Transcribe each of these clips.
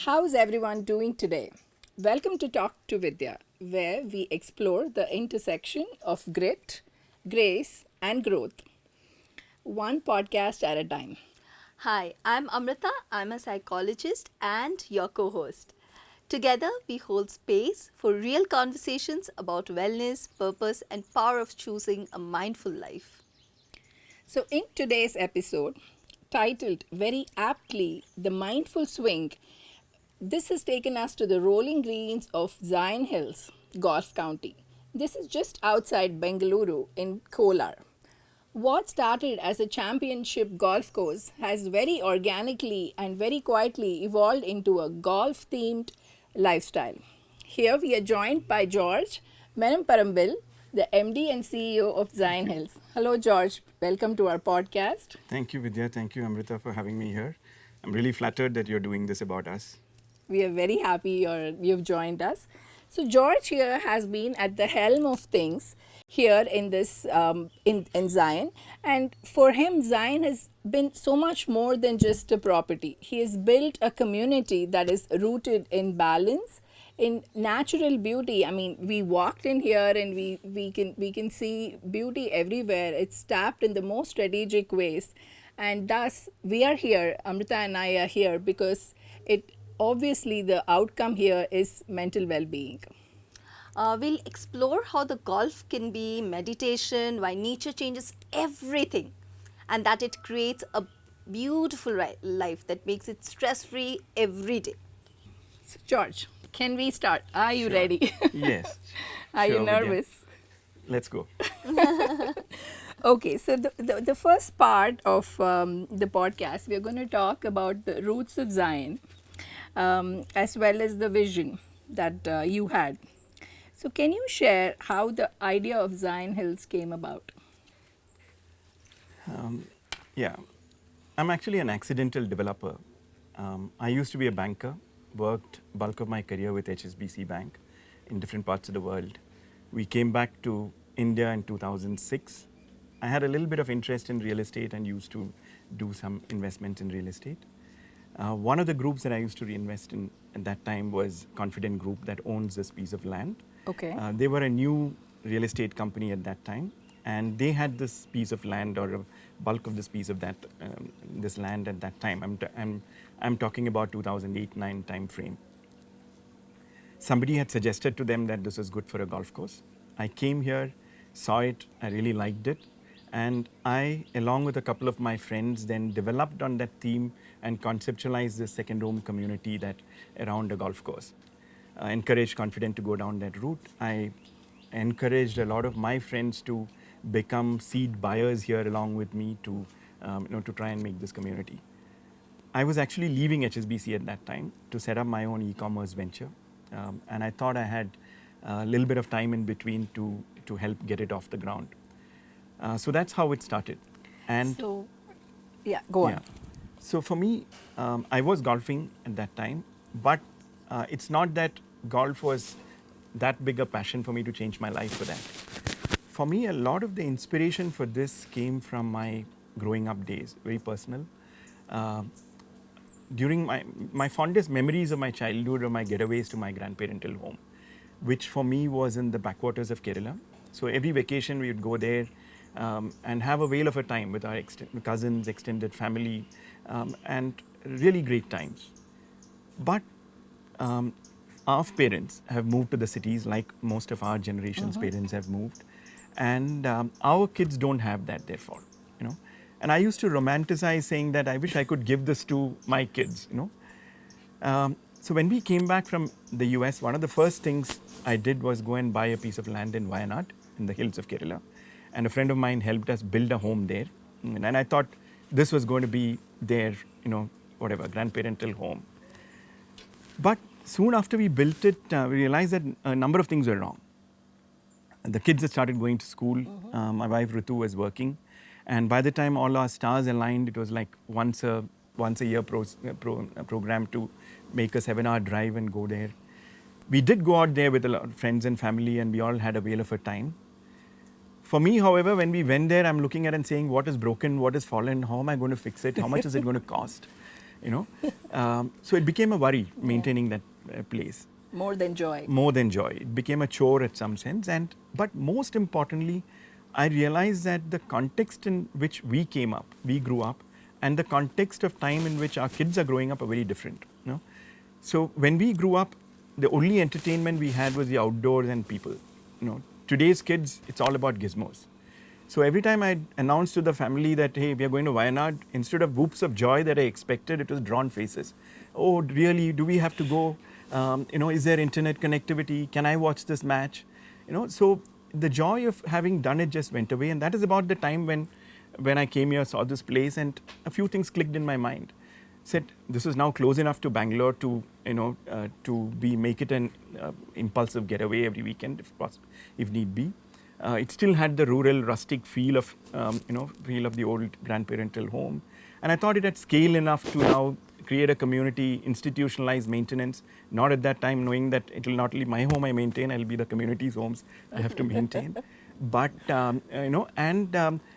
How's everyone doing today? Welcome to Talk to Vidya, where we explore the intersection of grit, grace, and growth, one podcast at a time. Hi, I'm Amrita. I'm a psychologist and your co host. Together, we hold space for real conversations about wellness, purpose, and power of choosing a mindful life. So, in today's episode, titled very aptly The Mindful Swing, this has taken us to the rolling greens of Zion Hills, Gulf County. This is just outside Bengaluru in Kolar. What started as a championship golf course has very organically and very quietly evolved into a golf themed lifestyle. Here we are joined by George Menomparampil, the MD and CEO of Thank Zion you. Hills. Hello, George. Welcome to our podcast. Thank you, Vidya. Thank you, Amrita, for having me here. I'm really flattered that you're doing this about us. We are very happy you've joined us. So George here has been at the helm of things here in this in Zion, and for him, Zion has been so much more than just a property. He has built a community that is rooted in balance, in natural beauty. I mean, we walked in here and we can see beauty everywhere. It's tapped in the most strategic ways, and thus we are here. Amrita and I are here because it obviously the outcome here is mental well-being. We'll explore how the golf can be meditation, why nature changes everything, and that it creates a beautiful life that makes it stress free every day. So George, can we start? Are you Sure. ready? Yes. Are you Sure, Vidya. nervous? Let's go. Okay, so the first part of the podcast, we're going to talk about the roots of Zion, as well as the vision that you had. So, can you share how the idea of Zion Hills came about? Yeah. I'm actually an accidental developer. I used to be a banker, worked bulk of my career with HSBC Bank in different parts of the world. We came back to India in 2006. I had a little bit of interest in real estate and used to do some investments in real estate. One of the groups that I used to reinvest in at that time was Confident Group that owns this piece of land. Okay. They were a new real estate company at that time, and they had this piece of land or a bulk of this piece of that this land at that time. I'm talking about 2008-9 time frame. Somebody had suggested to them that this was good for a golf course. I came here, saw it, I really liked it, and I, along with a couple of my friends, then developed on that theme and conceptualized this second home community that around a golf course. Encouraged Confident to go down that route. I encouraged a lot of my friends to become seed buyers here along with me to, to try and make this community. I was actually leaving HSBC at that time to set up my own e-commerce venture, and I thought I had a little bit of time in between to help get it off the ground. So that's how it started. And So, yeah, go on. yeah. So for me, I was golfing at that time, but it's not that golf was that big a passion for me to change my life for that. For me, a lot of the inspiration for this came from my growing up days, very personal. Uh, During my fondest memories of my childhood are my getaways to my grandparental home, which for me was in the backwaters of Kerala. So every vacation we would go there and have a whale of a time with our cousins, extended family, and really great times. But our parents have moved to the cities like most of our generation's parents have moved. And our kids don't have that, therefore, you know. And I used to romanticize saying that I wish I could give this to my kids, you know. So when we came back from the US, one of the first things I did was go and buy a piece of land in Wayanad, in the hills of Kerala. And a friend of mine helped us build a home there. And I thought this was going to be their, whatever, grandparental home. But soon after we built it, we realized that a number of things were wrong. The kids had started going to school. My wife Ritu was working. And by the time all our stars aligned, it was like once a year program to make a 7-hour drive and go there. We did go out there with a lot of friends and family, and we all had a whale of a time. For me, however, when we went there, I'm looking at it and saying, what is broken, what is fallen, how am I going to fix it, how much is it going to cost? you know. So it became a worry maintaining that place. More than joy. More than joy. It became a chore at some sense. And but most importantly, I realized that the context in which we grew up, and the context of time in which our kids are growing up are very different. You know? So when we grew up, the only entertainment we had was the outdoors and people. You know, today's kids, it's all about gizmos. So every time I announced to the family that, hey, we are going to Wayanad, instead of whoops of joy that I expected, it was drawn faces. Oh, really? Do we have to go? You know, is there internet connectivity? Can I watch this match? You know, so the joy of having done it just went away. And that is about the time when I came here, saw this place, and a few things clicked in my mind. Said, this is now close enough to Bangalore to, you know, make it an impulsive getaway every weekend if need be. It still had the rural, rustic feel of, feel of the old grandparental home. And I thought it had scale enough to now create a community, institutionalized maintenance. Not at that time knowing that it will not only my home I maintain, I'll be the community's homes I have to maintain. But,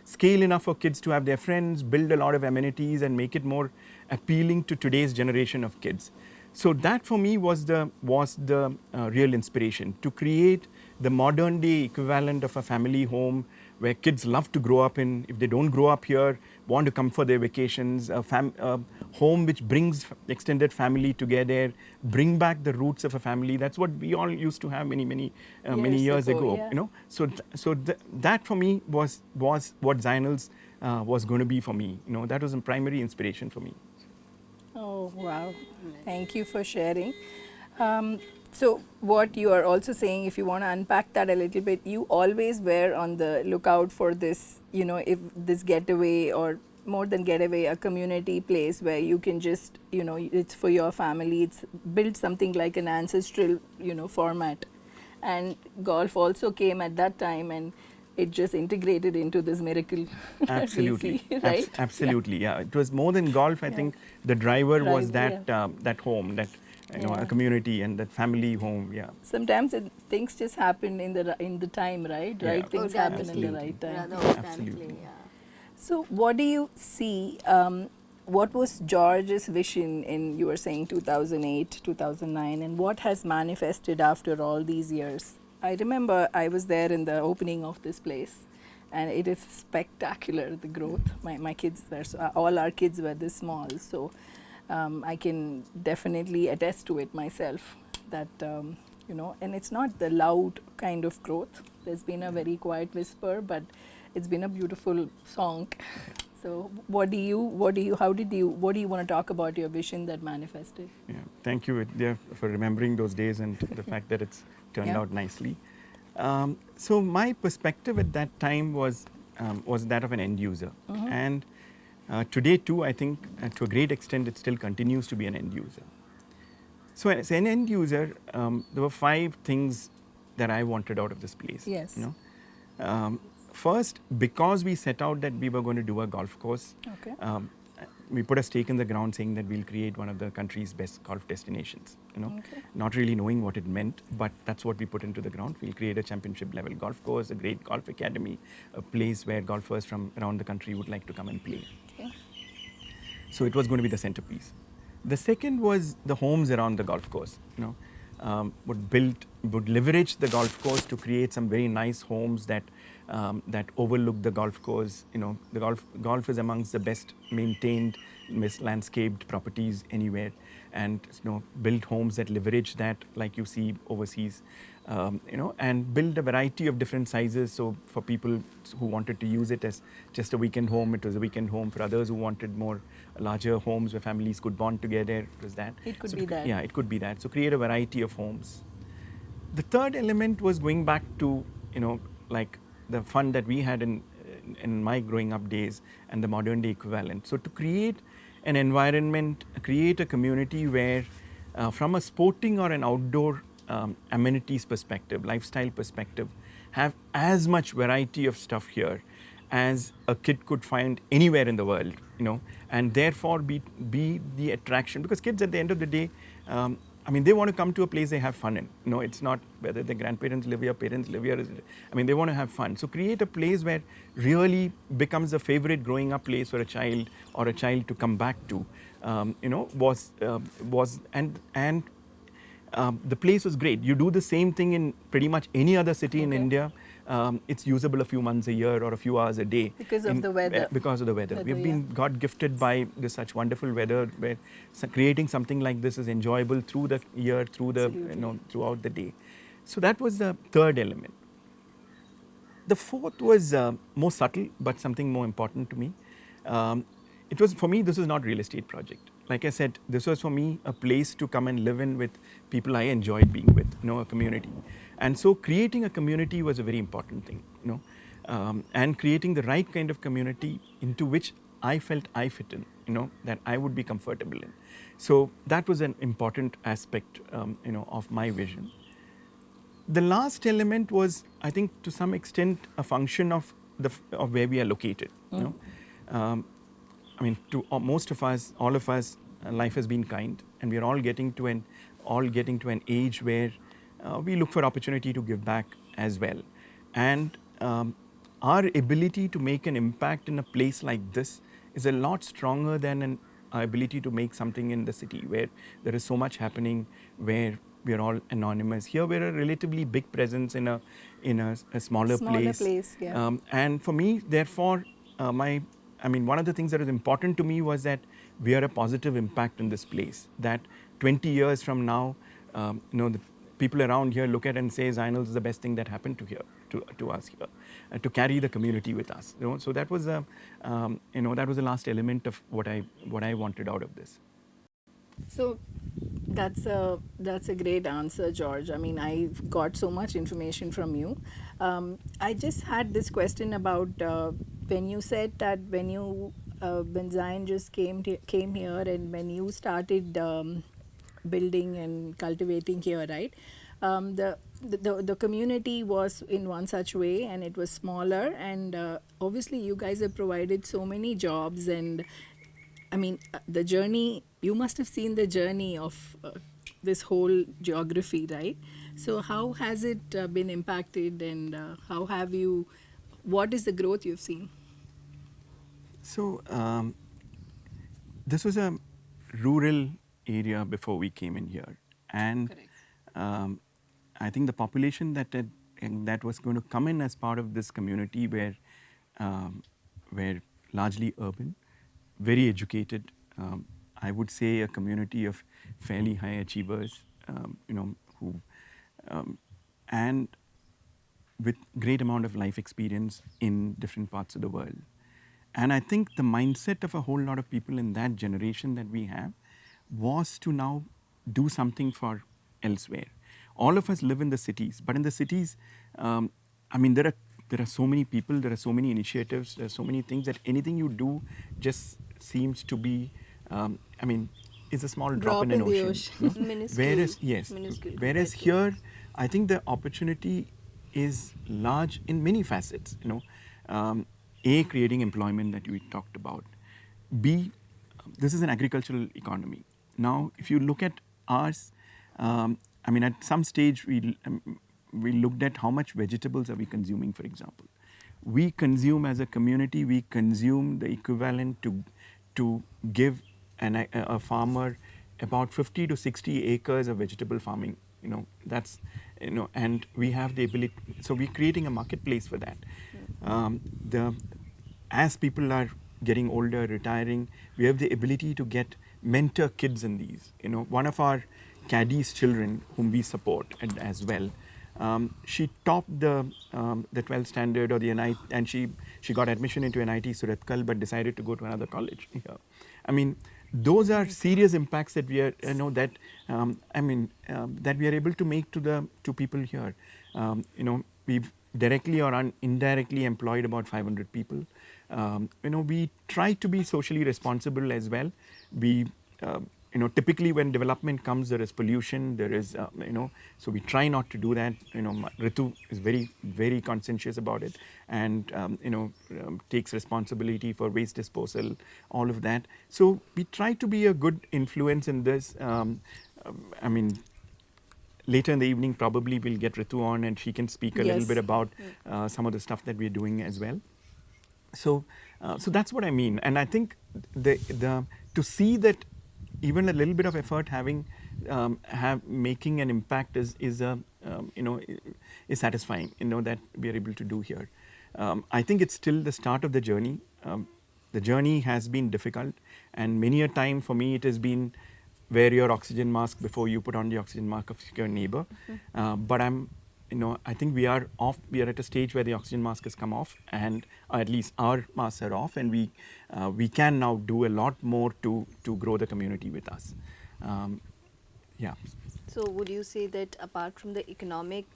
scale enough for kids to have their friends, build a lot of amenities and make it more appealing to today's generation of kids. So that for me was the real inspiration, to create the modern day equivalent of a family home where kids love to grow up in. If they don't grow up here, want to come for their vacations, a home which brings extended family together, bring back the roots of a family. That's what we all used to have many years ago. Yeah. You know, that for me was what Zainal's was going to be for me. You know, that was a primary inspiration for me. Oh, wow. Thank you for sharing. So what you are also saying, if you want to unpack that a little bit, you always were on the lookout for this, you know, if this getaway, or more than getaway, a community place where you can just, you know, it's for your family, it's built something like an ancestral, you know, format. And golf also came at that time, and it just integrated into this miracle. Absolutely, we see, right? absolutely, yeah. It was more than golf. I think the driver was that that home, that a community and that family home. Yeah. Sometimes things just happen in the time, right? Yeah. Right things happen in the Absolutely. right time. Rather Absolutely. organically, yeah. So, what do you see? What was George's vision in, you were saying, 2008, 2009, and what has manifested after all these years? I remember I was there in the opening of this place, and it is spectacular, the growth. My kids were, all our kids were this small, so I can definitely attest to it myself, that, and it's not the loud kind of growth. There's been a very quiet whisper, but it's been a beautiful song. So what do you want to talk about your vision that manifested? Yeah. Thank you, Vidya, for remembering those days and the fact that it's turned out nicely. So my perspective at that time was that of an end user. And today too, I think to a great extent, it still continues to be an end user. So as an end user, there were 5 things that I wanted out of this place. Yes. You know? First, because we set out that we were going to do a golf course, Okay. we put a stake in the ground saying that we'll create one of the country's best golf destinations. You know, not really knowing what it meant, but that's what we put into the ground. We'll create a championship level golf course, a great golf academy, a place where golfers from around the country would like to come and play. Okay. So it was going to be the centerpiece. The second was the homes around the golf course. You know, would leverage the golf course to create some very nice homes that overlook the golf course. You know, the golf is amongst the best maintained, landscaped properties anywhere, and build homes that leverage that, like you see overseas. And build a variety of different sizes. So for people who wanted to use it as just a weekend home, it was a weekend home. For others who wanted more larger homes where families could bond together, it was that. It could be that. Yeah, it could be that. So create a variety of homes. The third element was going back to, like the fun that we had in my growing up days and the modern day equivalent. So to create an environment, create a community where from a sporting or an outdoor amenities perspective, lifestyle perspective, have as much variety of stuff here as a kid could find anywhere in the world, and therefore be the attraction. Because kids at the end of the day, I mean, they want to come to a place they have fun in. No, it's not whether their grandparents live here, parents live here. I mean, they want to have fun. So create a place where really becomes a favorite growing up place for a child or a child to come back to. Was the place was great. You do the same thing in pretty much any other city in India. It's usable a few months a year or a few hours a day. Because of the weather. Because of the weather. We've been got gifted by such wonderful weather where creating something like this is enjoyable through the year, throughout the day. So that was the third element. The fourth was more subtle, but something more important to me. It was for me. This was not real estate project. Like I said, this was for me a place to come and live in with people I enjoyed being with, a community. And so creating a community was a very important thing, and creating the right kind of community into which I felt I fit in, that I would be comfortable in. So that was an important aspect, of my vision. The last element was, I think, to some extent, a function of where we are located. I mean, to most of us, all of us, life has been kind, and we are all getting to an age where we look for opportunity to give back as well. And our ability to make an impact in a place like this is a lot stronger than our ability to make something in the city where there is so much happening, where we are all anonymous. Here we're a relatively big presence in a smaller place. Yeah. And for me, therefore, one of the things that is important to me was that we are a positive impact in this place. That 20 years from now, the people around here look at and say, Zainul is the best thing that happened to us here, to carry the community with us. So that was that was the last element of what I wanted out of this. So that's a great answer, George. I mean, I got so much information from you. I just had this question about when you said that when Zion just came here, and when you started building and cultivating here, right? The community was in one such way, and it was smaller, and obviously you guys have provided so many jobs. And I mean, the journey, you must have seen the journey of this whole geography, right? So how has it been impacted, and what is the growth you've seen? So this was a rural area before we came in here. And I think the population that was going to come in as part of this community were largely urban, very educated. I would say a community of fairly high achievers, who and with great amount of life experience in different parts of the world. And I think the mindset of a whole lot of people in that generation that we have was to now do something for elsewhere. All of us live in the cities, but in the cities, there are so many people, there are so many initiatives, there are so many things that anything you do just seems to be, it's a small drop in an ocean. Minuscule. Whereas here, I think the opportunity is large in many facets. A, creating employment that we talked about. B, this is an agricultural economy. Now, if you look at ours, at some stage we looked at how much vegetables are we consuming, for example. We consume as a community, we consume the equivalent to give a farmer about 50 to 60 acres of vegetable farming. And we have the ability, so we're creating a marketplace for that. As people are getting older, retiring, we have the ability to mentor kids in these. One of our caddies' children, whom we support as well, she topped the 12th standard or the NIT, and she got admission into NIT Suratkal, but decided to go to another college here. Those are serious impacts that we are, that we are able to make to people here. We've directly or indirectly employed about 500 people. We try to be socially responsible as well. We, typically when development comes, there is pollution, there is, so we try not to do that. Ritu is very, very conscientious about it, and, takes responsibility for waste disposal, all of that. So we try to be a good influence in this. I mean, later in the evening, probably we'll get Ritu on and she can speak a little Yes. bit about some of the stuff that we're doing as well. So, so that's what I mean. And I think the to see that even a little bit of effort making an impact is a is satisfying. That we are able to do here. I think it's still the start of the journey. The journey has been difficult, and many a time for me it has been wear your oxygen mask before you put on the oxygen mask of your neighbor. But I think we are off. We are at a stage where the oxygen mask has come off, and at least our masks are off, and we can now do a lot more to grow the community with us. Yeah. So would you say that apart from the economic,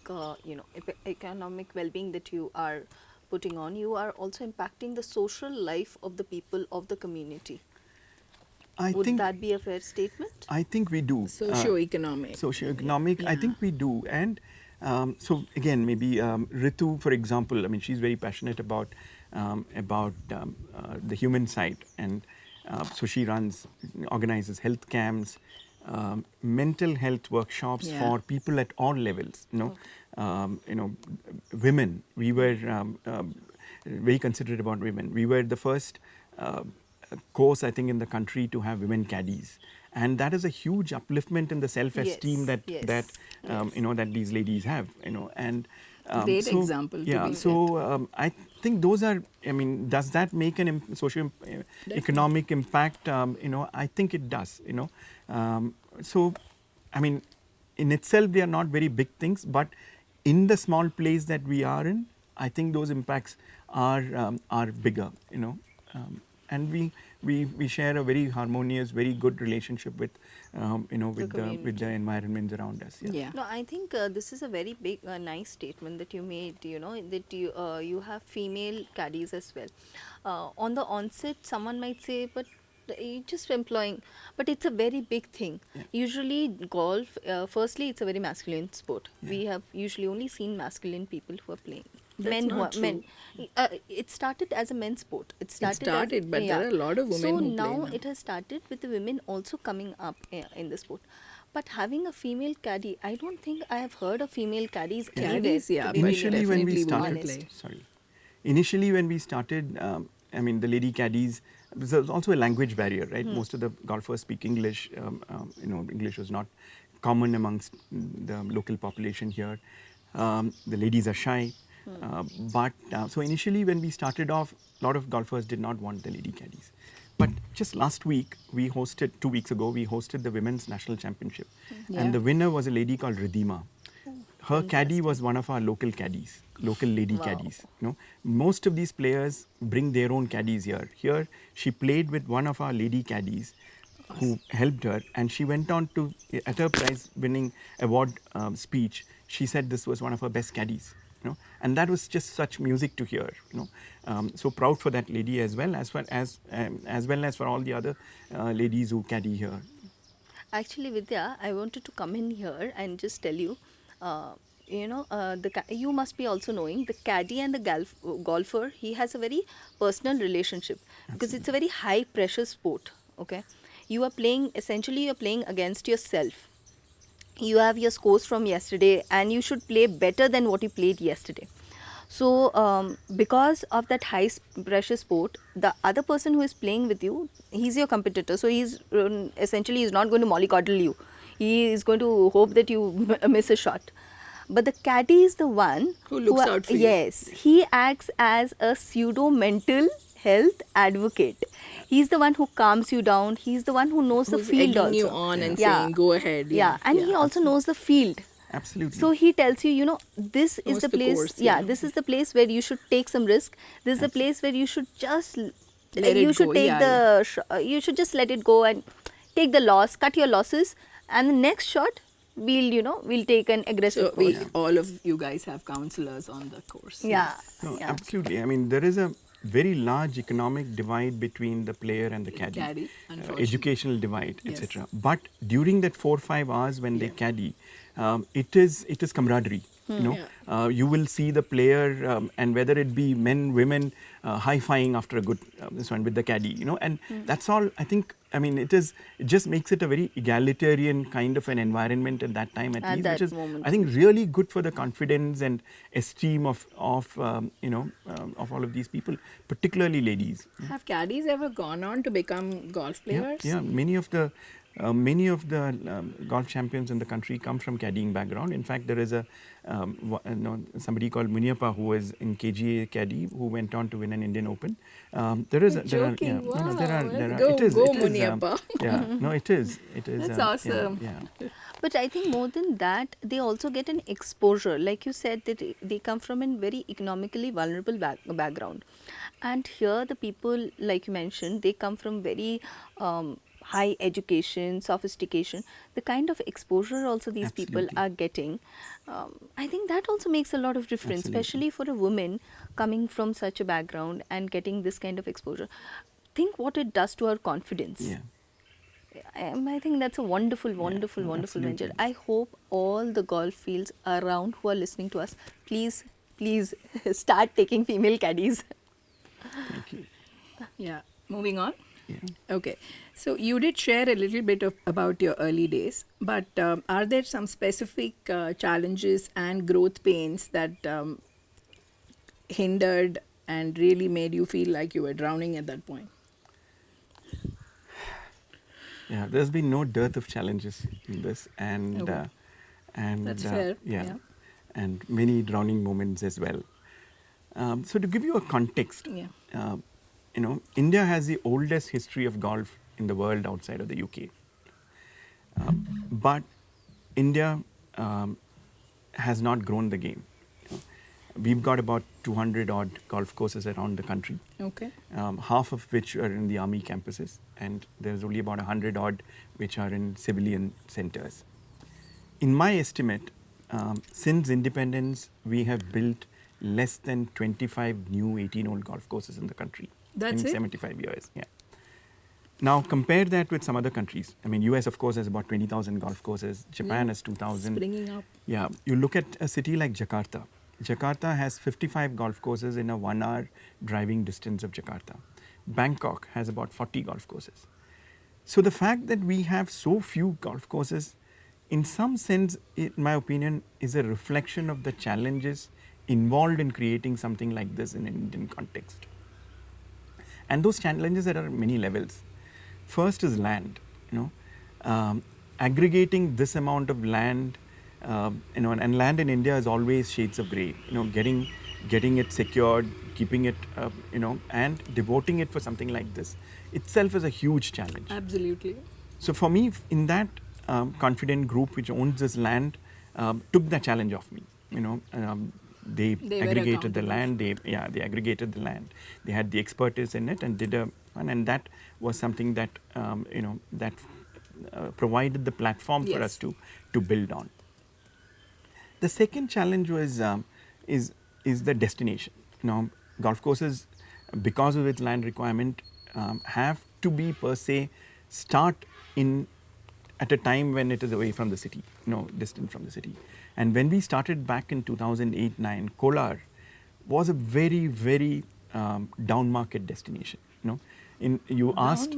economic well-being that you are putting on, you are also impacting the social life of the people of the community? Would that be a fair statement? I think we do. Socioeconomic. Socioeconomic, I think we do. And so again, maybe Ritu, for example, I mean, she's very passionate about the human side. And so she organizes health camps, mental health workshops for people at all levels. Women. We were very considerate about women. We were the first course, I think, in the country to have women caddies, and that is a huge upliftment in the self-esteem that these ladies have. And great example. Yeah. So I think those are. I mean, does that make an socio-economic impact? I think it does. So, I mean, in itself, they are not very big things, but in the small place that we are in, I think those impacts are bigger. And we share a very harmonious, very good relationship with with the environment around us. Yeah. No, I think this is a very big, nice statement that you made. That you have female caddies as well. On the onset, someone might say, but you're just employing, but it's a very big thing. Yeah. Usually, golf. Firstly, it's a very masculine sport. Yeah. We have usually only seen masculine people who are playing. That's Men not who are men. It started as a men's sport. It started, but there are a lot of women so who play now now. it has started with the women also coming up in the sport. But having a female caddy, I don't think I have heard of female caddies anywhere. Caddies, yeah, to be but Initially, when we definitely started, play. Initially when we started, I mean, the lady caddies. There's also a language barrier, right? Most of the golfers speak English. English was not common amongst the local population here. The ladies are shy. But so initially when we started off, a lot of golfers did not want the lady caddies. But just last week, 2 weeks ago, we hosted the Women's National Championship. Yeah. And the winner was a lady called Ridhima. Her caddy was one of our local caddies, local lady caddies. Most of these players bring their own caddies here. Here, she played with one of our lady caddies who helped her, and she went on to, at her prize-winning award speech, she said this was one of her best caddies. And that was just such music to hear. So proud for that lady as well as for all the other ladies who caddy here. Actually, Vidya, I wanted to come in here and just tell you, you must be also knowing the caddy and the golfer, he has a very personal relationship. Because it's a very high pressure sport. Okay, you're playing against yourself. You have your scores from yesterday and you should play better than what you played yesterday. So because of that high pressure sport, the other person who is playing with you, he's your competitor. So he's essentially he's not going to mollycoddle you. He is going to hope that you miss a shot. But the caddy is the one who looks out for you. Yes, he acts as a pseudo mental health advocate. He's the one who calms you down. He's the one who knows the field egging also. you on and saying, go ahead. And he also knows the field. Absolutely. So he tells you, this is the place. Course, This is the place where you should take some risk. This is the place where you should just you should just let it go and take the loss, cut your losses, and the next shot we'll take an aggressive course. All of you guys have counselors on the course. Yeah. No, absolutely. I mean, there is a very large economic divide between the player and the caddy, educational divide, etc. But during that 4 or 5 hours when they caddy, it is camaraderie. You will see the player, and whether it be men, women, high-fiving after a good this one with the caddy, and that's all. I think. I mean, it just makes it a very egalitarian kind of an environment at that time, at least, that which is, moment. I think, really good for the confidence and esteem of all of these people, particularly ladies. Have caddies ever gone on to become golf players? Yeah, many of the golf champions in the country come from caddying background. In fact, there is somebody called Muniappa who was in KGA caddy who went on to win an Indian Open. There are Muniappa. it is. That's awesome. Yeah. But I think more than that, they also get an exposure. Like you said, that they come from a very economically vulnerable background. And here the people, like you mentioned, they come from very high education, sophistication. The kind of exposure also these people are getting, I think that also makes a lot of difference, especially for a woman coming from such a background and getting this kind of exposure. Think what it does to our confidence. Yeah. I think that's a wonderful venture. I hope all the golf fields around who are listening to us, please start taking female caddies. Thank you. Yeah. Moving on. Yeah. Okay. So you did share a little bit about your early days, but are there some specific challenges and growth pains that hindered and really made you feel like you were drowning at that point? Yeah, there's been no dearth of challenges in this, and that's fair. Yeah, and many drowning moments as well. So to give you a context, India has the oldest history of golf in the world outside of the UK. But India has not grown the game. We've got about 200 odd golf courses around the country. Okay. Half of which are in the army campuses, and there's only about 100 odd which are in civilian centers. In my estimate, since independence, we have built less than 25 new 18-hole golf courses in the country. That's in it? 75 years, yeah. Now compare that with some other countries. I mean, US of course has about 20,000 golf courses. Japan has 2,000. Springing up. Yeah, you look at a city like Jakarta. Jakarta has 55 golf courses in a 1 hour driving distance of Jakarta. Bangkok has about 40 golf courses. So the fact that we have so few golf courses, in some sense, in my opinion, is a reflection of the challenges involved in creating something like this in an Indian context. And those challenges are at many levels. First is land. Aggregating this amount of land, and land in India is always shades of grey. Getting it secured, keeping it, and devoting it for something like this itself is a huge challenge. Absolutely. So for me, in that confident group which owns this land, took the challenge off me. They aggregated the land. They aggregated the land. They had the expertise in it and did and that was something that that provided the platform for us to build on. The second challenge was is the destination. Golf courses, because of its land requirement, have to be per se start at a time when it is away from the city, distant from the city. And when we started back in 2008-9, Kolar was a very, very down market destination. You asked,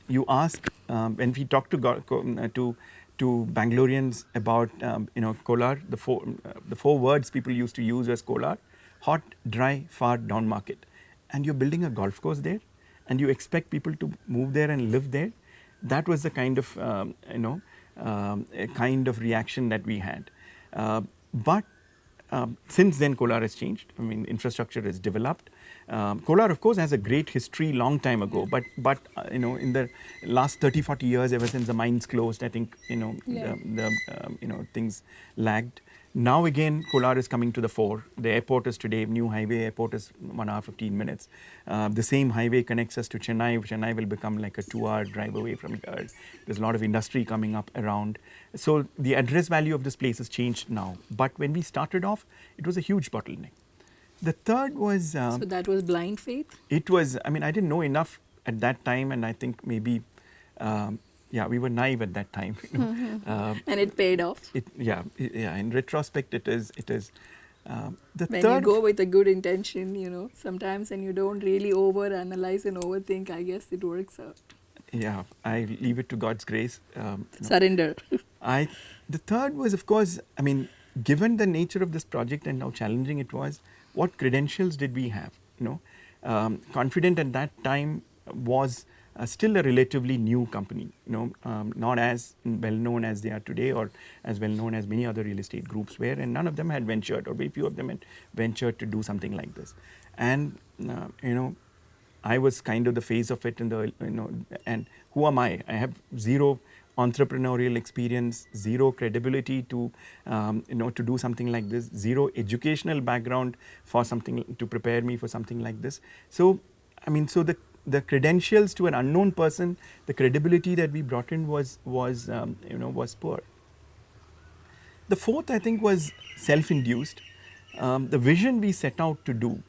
you ask when we talked to Bangaloreans about Kolar, the four words people used to use was Kolar: hot, dry, far, down market. And you're building a golf course there, and you expect people to move there and live there. That was the kind of a kind of reaction that we had. But since then, Kolar has changed. I mean, infrastructure is developed. Kolar, of course, has a great history long time ago. But in the last 30-40 years, ever since the mines closed, I think things lagged. Now again, Kolar is coming to the fore. The airport is today, new highway airport is 1 hour 15 minutes. The same highway connects us to Chennai. Chennai will become like a 2-hour drive away from here. There's a lot of industry coming up around. So the address value of this place has changed now. But when we started off, it was a huge bottleneck. The third was... so that was blind faith? It was, I didn't know enough at that time, and I think maybe yeah, we were naive at that time. And it paid off. Yeah. In retrospect, it is. The When you third, go with a good intention, sometimes and you don't really over-analyze and overthink, I guess it works out. yeah, I leave it to God's grace. Surrender. I the third was, of course, I mean, given the nature of this project and how challenging it was, what credentials did we have? Confident at that time was still a relatively new company. Not as well known as they are today, or as well known as many other real estate groups were, and none of them had ventured, or very few of them had ventured to do something like this. And I was kind of the face of it in the, and who am I? I have zero entrepreneurial experience, zero credibility to, to do something like this, zero educational background for something to prepare me for something like this. So, I mean, so the credentials to an unknown person, the credibility that we brought in was poor. The fourth, I think, was self-induced. The vision we set out to do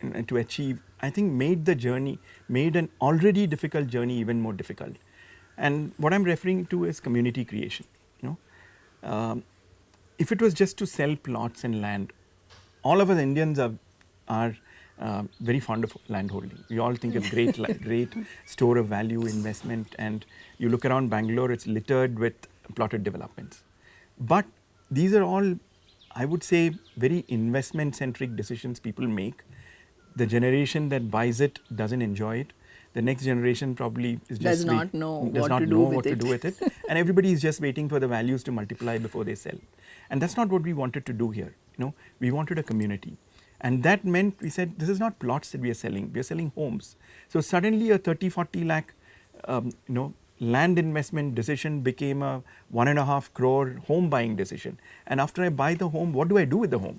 and to achieve, I think, made an already difficult journey even more difficult. And what I'm referring to is community creation. If it was just to sell plots and land, all of us Indians are very fond of landholding. We all think it's great store of value, investment, and you look around Bangalore, it's littered with plotted developments. But these are all, I would say, very investment-centric decisions people make. The generation that buys it doesn't enjoy it. The next generation probably does not know what to do with it. And everybody is just waiting for the values to multiply before they sell. And that's not what we wanted to do here. We wanted a community. And that meant, we said, this is not plots that we are selling. We are selling homes. So suddenly a 30-40 lakh, land investment decision became a 1.5 crore home buying decision. And after I buy the home, what do I do with the home?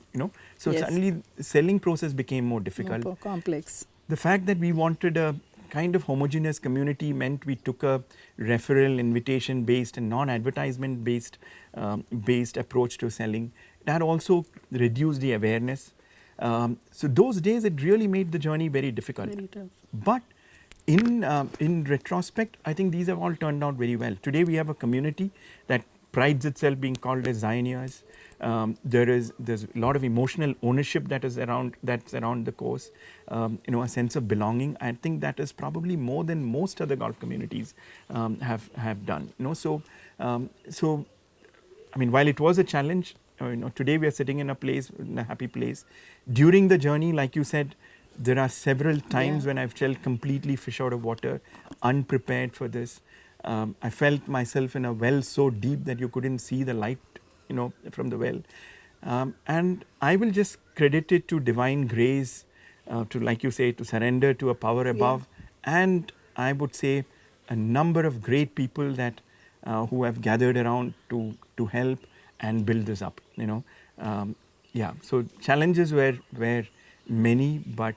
So Yes. suddenly the selling process became more difficult. More complex. The fact that we wanted a kind of homogeneous community meant we took a referral, invitation based and non-advertisement based approach to selling. That also reduced the awareness. So those days it really made the journey very difficult. Very tough. But in retrospect, I think these have all turned out very well. Today we have a community that prides itself being called as Zioneers. There's a lot of emotional ownership that's around the course. A sense of belonging. I think that is probably more than most other golf communities have done. So I mean, while it was a challenge, today we are sitting in a happy place. During the journey, like you said, there are several times when I've felt completely fish out of water, unprepared for this. I felt myself in a well so deep that you couldn't see the light, from the well. And I will just credit it to divine grace, to, like you say, to surrender to a power above. And I would say a number of great people that who have gathered around to help and build this up. So challenges were many, but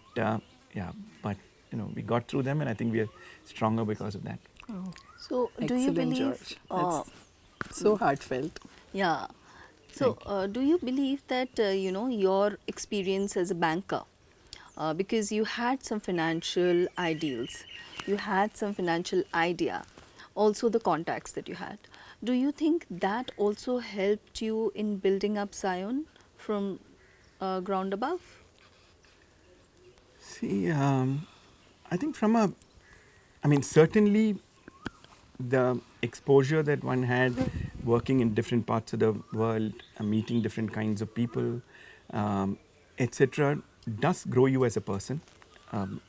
we got through them, and I think we are stronger because of that. Oh, So, do you excellent, believe? George. That's so heartfelt. Yeah. So, do you believe that your experience as a banker, because you had some financial ideals, you had some financial idea, also the contacts that you had. Do you think that also helped you in building up Zion from ground above? See, I think certainly the exposure that one had working in different parts of the world, meeting different kinds of people, etc., does grow you as a person.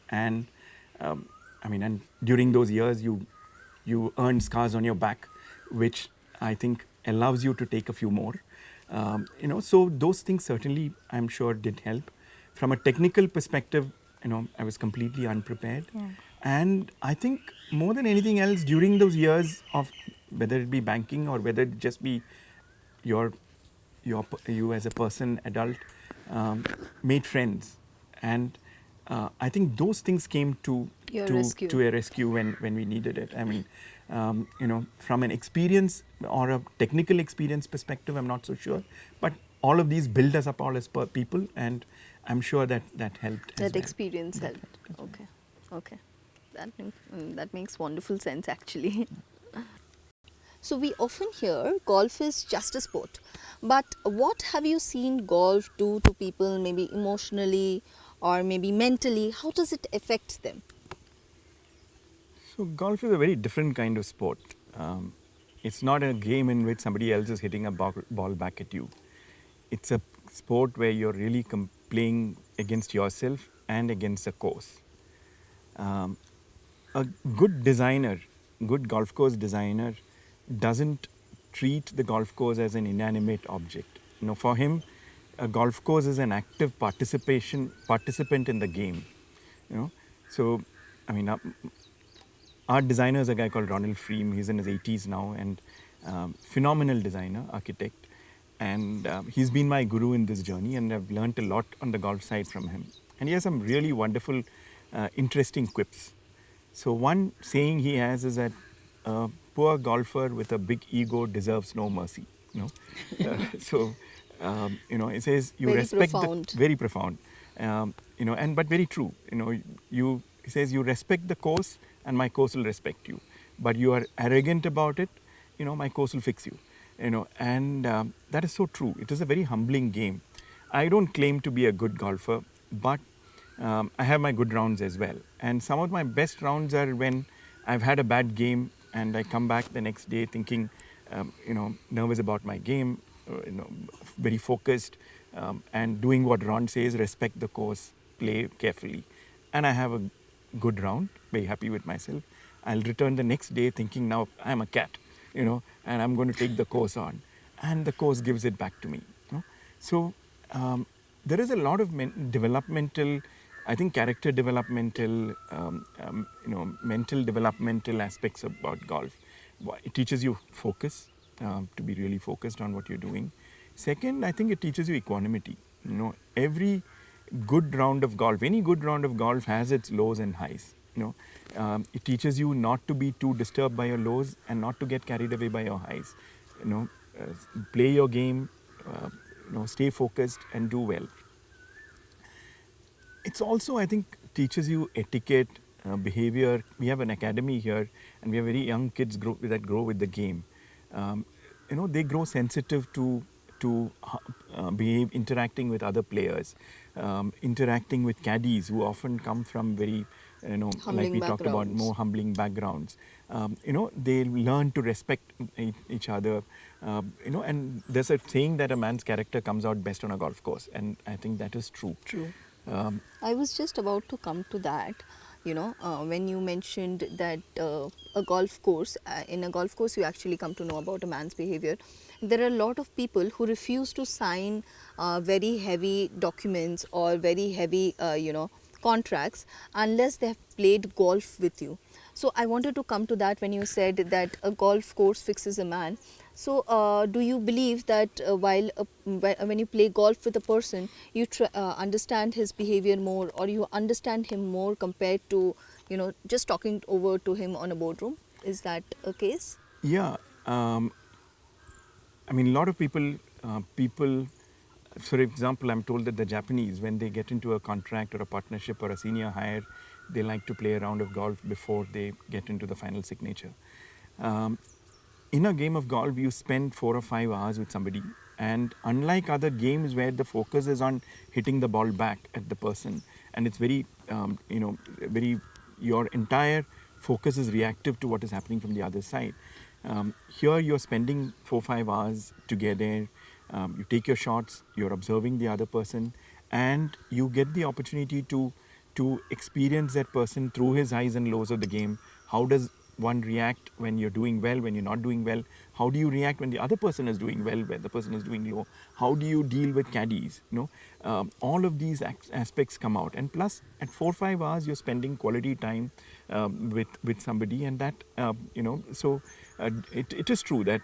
And during those years, you earn scars on your back, which I think allows you to take a few more. So those things certainly, I'm sure, did help. From a technical perspective, I was completely unprepared. Yeah. And I think more than anything else, during those years of whether it be banking or whether it just be you as a person, adult, made friends. And I think those things came to a rescue when we needed it. I mean, from an experience or a technical experience perspective, I'm not so sure. But all of these build us up all as people, and I'm sure that helped. That experience helped. Okay. That makes wonderful sense, actually. So we often hear golf is just a sport. But what have you seen golf do to people, maybe emotionally or maybe mentally? How does it affect them? So golf is a very different kind of sport. It's not a game in which somebody else is hitting a ball back at you. It's a sport where you're really playing against yourself and against the course. Um, a good designer, good golf course designer, doesn't treat the golf course as an inanimate object. You know, for him, a golf course is an active participant in the game. You know, so I mean, our designer is a guy called Ronald Freem. He's in his 80s now, and phenomenal designer, architect. And he's been my guru in this journey, and I've learned a lot on the golf side from him. And he has some really wonderful, interesting quips. So one saying he has is that a poor golfer with a big ego deserves no mercy. You know, you know, it says you Very respect profound. the very profound, you know, and but very true. You know, it says you respect the course, and my course will respect you. But you are arrogant about it, you know, my course will fix you. You know, and that is so true. It is a very humbling game. I don't claim to be a good golfer, but I have my good rounds as well. And some of my best rounds are when I've had a bad game and I come back the next day thinking, you know, nervous about my game, you know, very focused, and doing what Ron says, respect the course, play carefully. And I have a good round, very happy with myself. I'll return the next day thinking now I'm a cat, you know, and I'm going to take the course on. And the course gives it back to me. You know? So there is a lot of developmental, I think character developmental, you know, mental developmental aspects about golf. It teaches you focus, to be really focused on what you're doing. Second, I think it teaches you equanimity. You know, every good round of golf, any good round of golf has its lows and highs. You know, it teaches you not to be too disturbed by your lows and not to get carried away by your highs. You know, play your game, you know, stay focused and do well. It's also, I think, teaches you etiquette, behavior. We have an academy here, and we have very young kids that grow with the game. You know, they grow sensitive to behave, interacting with other players, interacting with caddies who often come from very, you know, like we talked about, more humbling backgrounds. You know, they learn to respect each other. You know, and there's a saying that a man's character comes out best on a golf course, and I think that is true. True. I was just about to come to that. You know, when you mentioned that a golf course, in a golf course, you actually come to know about a man's behavior. There are a lot of people who refuse to sign very heavy documents or very heavy, you know, contracts unless they have played golf with you. So I wanted to come to that when you said that a golf course fixes a man. So do you believe that when you play golf with a person, you understand his behavior more, or you understand him more compared to, you know, just talking over to him on a boardroom? Is that a case? Yeah, I mean, a lot of people, for example, I'm told that the Japanese, when they get into a contract or a partnership or a senior hire, they like to play a round of golf before they get into the final signature. In a game of golf, you spend 4 or 5 hours with somebody, and unlike other games where the focus is on hitting the ball back at the person, and it's very, you know, your entire focus is reactive to what is happening from the other side. Here you're spending 4 or 5 hours together. You take your shots. You're observing the other person, and you get the opportunity to experience that person through his highs and lows of the game. How does one react when you're doing well, when you're not doing well? How do you react when the other person is doing well, when the person is doing low? How do you deal with caddies? You know, all of these aspects come out, and plus at 4 or 5 hours you're spending quality time with somebody, and that you know. So it is true that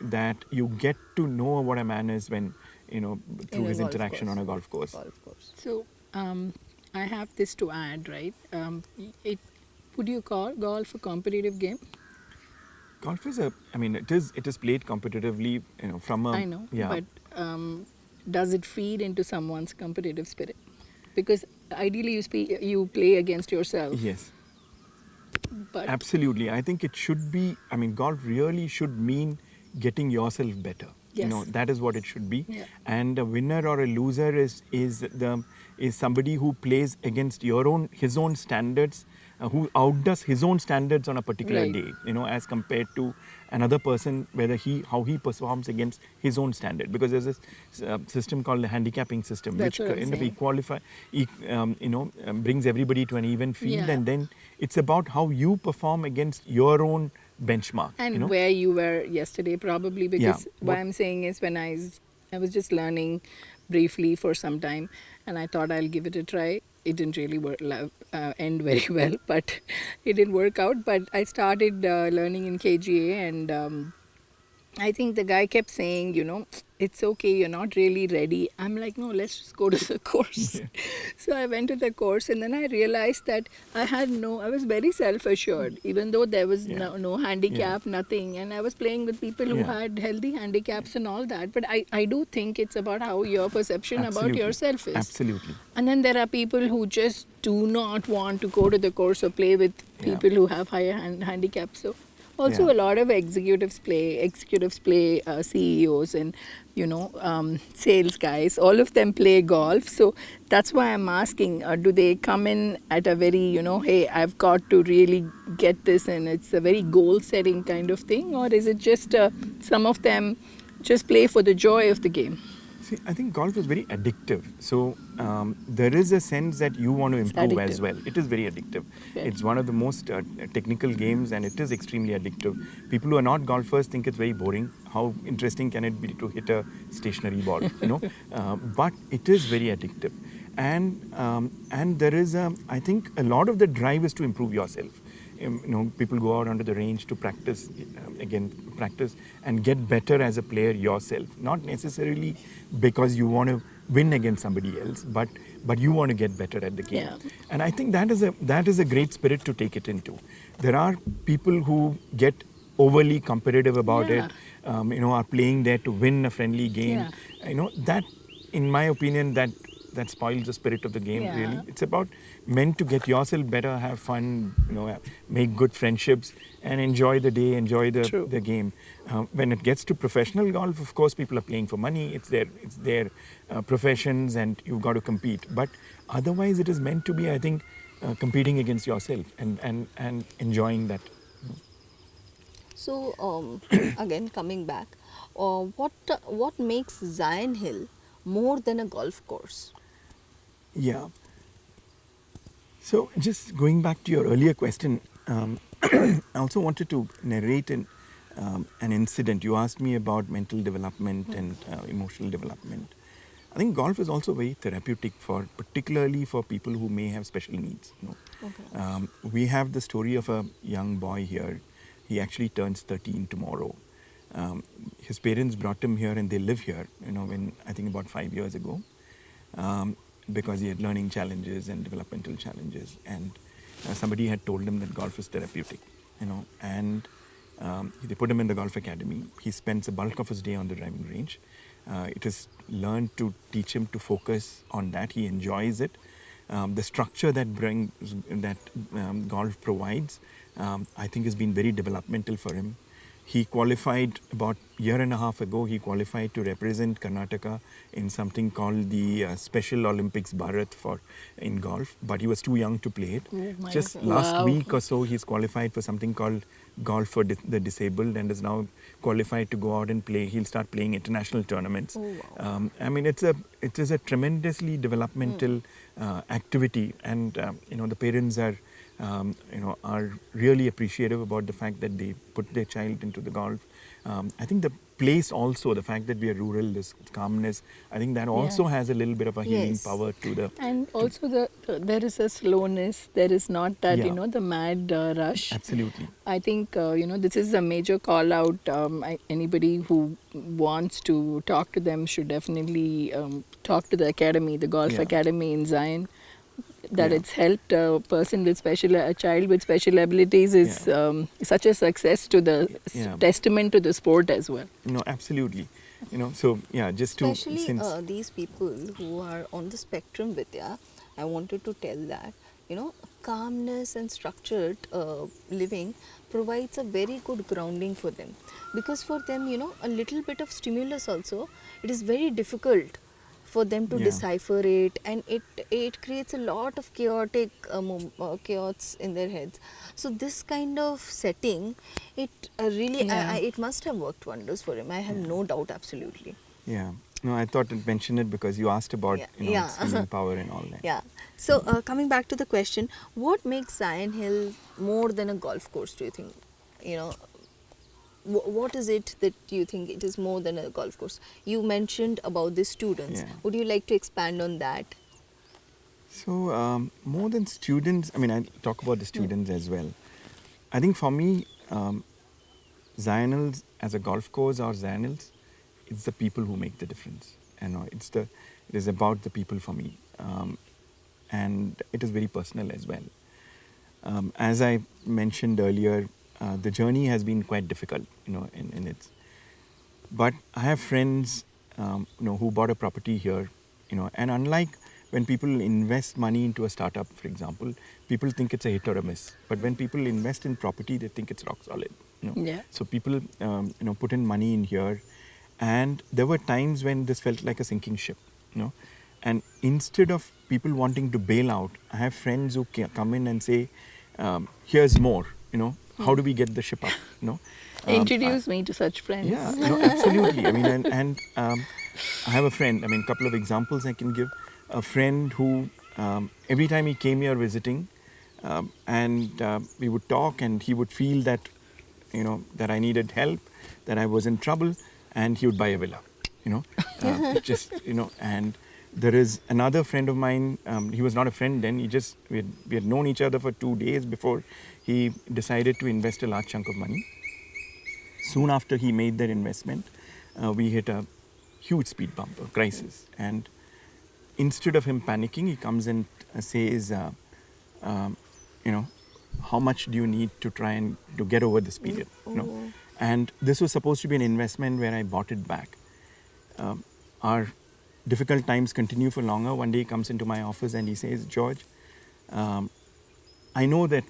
that you get to know what a man is when, you know, through his interaction on a golf course. So I have this to add, right? Would you call golf a competitive game? Golf is I mean, it is played competitively, you know, from a. I know, Yeah. but does it feed into someone's competitive spirit? Because ideally you play against yourself. Yes. But Absolutely. I think it should be, I mean, golf really should mean getting yourself better. You know, yes, that is what it should be. yeah, And a winner or a loser is somebody who plays against his own standards, who outdoes his own standards on a particular right. day, you know, as compared to another person, how he performs against his own standard. Because there's this system called the handicapping system, That's which what I'm kind of saying. brings everybody to an even field, Yeah. and then it's about how you perform against your own benchmark, you And know. where you were yesterday, probably, Yeah. because what I'm saying is when I was just learning briefly for some time, and I thought I'll give it a try. It didn't really end very well, but it didn't work out. But I started learning in KGA, and I think the guy kept saying, it's okay, you're not really ready. I'm like, no, let's just go to the course. So I went to the course, and then I realized that I was very self assured, even though there was Yeah. no handicap, nothing. And I was playing with people who Yeah. had healthy handicaps and all that. But I do think it's about how your perception about Absolutely. yourself is. Absolutely. And then there are people who just do not want to go to the course or play with Yeah. people who have higher handicaps. So also Yeah. a lot of executives play CEOs and sales guys. All of them play golf. So that's why I'm asking: do they come in at a very hey, I've got to really get this, and it's a very goal-setting kind of thing, or is it just some of them just play for the joy of the game? See, I think golf is very addictive. So there is a sense that you want to It's improve as addictive. well. It is very addictive. Yeah. It's one of the most technical games, and it is extremely addictive. People who are not golfers think it's very boring. How interesting can it be to hit a stationary ball? You know, but it is very addictive, and there is I think a lot of the drive is to improve yourself. People go out onto the range to practice, practice and get better as a player yourself. Not necessarily because you want to win against somebody else, but you want to get better at the game. Yeah. And I think that is a great spirit to take it into. There are people who get overly competitive about Yeah. it, are playing there to win a friendly game. Yeah. That, in my opinion, that spoils the spirit of the game. Yeah. Really, it's about meant to get yourself better, have fun, make good friendships, and enjoy the day, enjoy True. the game. When it gets to professional golf, of course, people are playing for money. It's their professions, and you've got to compete. But otherwise, it is meant to be, I think, competing against yourself and enjoying that. So, again, coming back, what makes Zion Hill more than a golf course? Yeah. So just going back to your earlier question, I also wanted to narrate an incident. You asked me about mental development and emotional development. I think golf is also very therapeutic particularly for people who may have special needs. Okay. We have the story of a young boy here. He actually turns 13 tomorrow. His parents brought him here, and they live here. When I think about 5 years ago. Because he had learning challenges and developmental challenges, and somebody had told him that golf is therapeutic, and they put him in the golf academy. He spends a bulk of his day on the driving range. It is learned to teach him to focus on that. He enjoys it. The structure that golf provides, I think, has been very developmental for him. He qualified about a year and a half ago. He qualified to represent Karnataka in something called the Special Olympics Bharat in golf, but he was too young to play it. Oh my Just God. last Wow. week or so, he's qualified for something called Golf for the Disabled, and is now qualified to go out and play. He'll start playing international tournaments. Oh, wow. I mean, it is a tremendously developmental activity, and the parents are really appreciative about the fact that they put their child into the golf. I think the place also, the fact that we are rural, this calmness, I think that also has a little bit of a healing Yes. power to the. And also there is a slowness. There is not that Yeah. the mad rush. Absolutely. I think this is a major call out. Anybody who wants to talk to them should definitely talk to the academy, the golf Yeah. academy in Zion. That Yeah. it's helped a child with special abilities is Yeah. such a success to the Yeah. testament to the sport as well. No, absolutely. So yeah, just to Especially since these people who are on the spectrum, Vidya, I wanted to tell that, calmness and structured living provides a very good grounding for them, because for them, you know, a little bit of stimulus also, it is very difficult for them to Yeah. decipher it, and it creates a lot of chaotic chaos in their heads. So this kind of setting, it really Yeah. it must have worked wonders for him. I have no doubt, absolutely. Yeah. No, I thought I'd mention it because you asked about, Yeah, its healing power and all that. yeah. So coming back to the question, what makes Zion Hill more than a golf course? Do you think? You know, what is it that you think it is more than a golf course? You mentioned about the students. Yeah. Would you like to expand on that? So, more than students, I mean, I talk about the students as well. I think for me, Zionals as a golf course or Zionals, it's the people who make the difference. It is about the people for me, and it is very personal as well. As I mentioned earlier, the journey has been quite difficult, in its. But I have friends, who bought a property here, and unlike when people invest money into a startup, for example, people think it's a hit or a miss. But when people invest in property, they think it's rock solid. Yeah. So people, put in money in here, and there were times when this felt like a sinking ship. And instead of people wanting to bail out, I have friends who come in and say, "Here's more. How do we get the ship up?" Introduce me to such friends. Yeah, no, absolutely. I mean, and I have a friend. I mean, a couple of examples I can give. A friend who, every time he came here visiting, and we would talk, and he would feel that, that I needed help, that I was in trouble, and he would buy a villa. And there is another friend of mine. He was not a friend then. We had known each other for 2 days before he decided to invest a large chunk of money. Soon after he made that investment, we hit a huge speed bump, a crisis. And instead of him panicking, he comes and says, how much do you need to try and to get over this period? And this was supposed to be an investment where I bought it back. Our difficult times continue for longer. One day he comes into my office and he says, "George, I know that,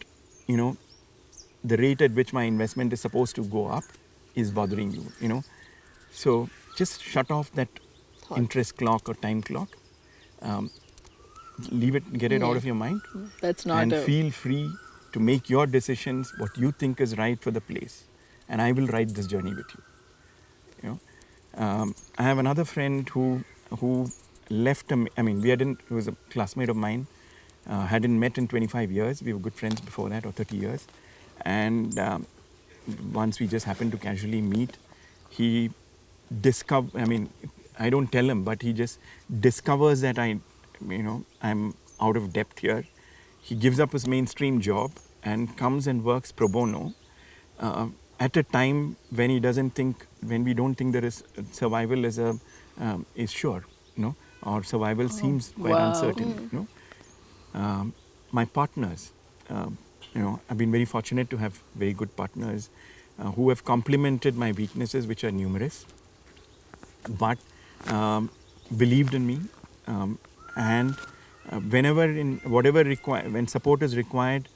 the rate at which my investment is supposed to go up is bothering you, So just shut off that interest clock or time clock. Leave it, get it out of your mind. That's not and a... feel free to make your decisions, what you think is right for the place. And I will ride this journey with you. I have another friend who left. He was a classmate of mine. Hadn't met in 25 years. We were good friends before that, or 30 years. And once we just happened to casually meet, he I don't tell him, but he just discovers that I'm out of depth here. He gives up his mainstream job and comes and works pro bono at a time when we don't think there is survival is sure, or survival seems quite wow. uncertain. My partners, I've been very fortunate to have very good partners who have complemented my weaknesses, which are numerous, but believed in me, and when support is required,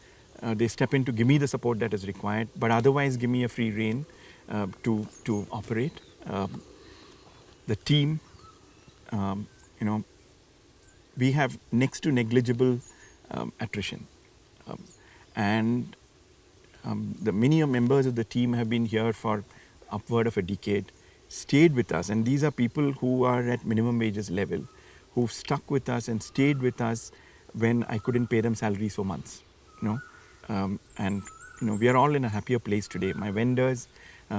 they step in to give me the support that is required, but otherwise give me a free rein to operate. The team, we have next to negligible attrition, and the many members of the team have been here for upward of a decade, stayed with us, and these are people who are at minimum wages level, who've stuck with us and stayed with us when I couldn't pay them salaries for months. And we are all in a happier place today. My vendors,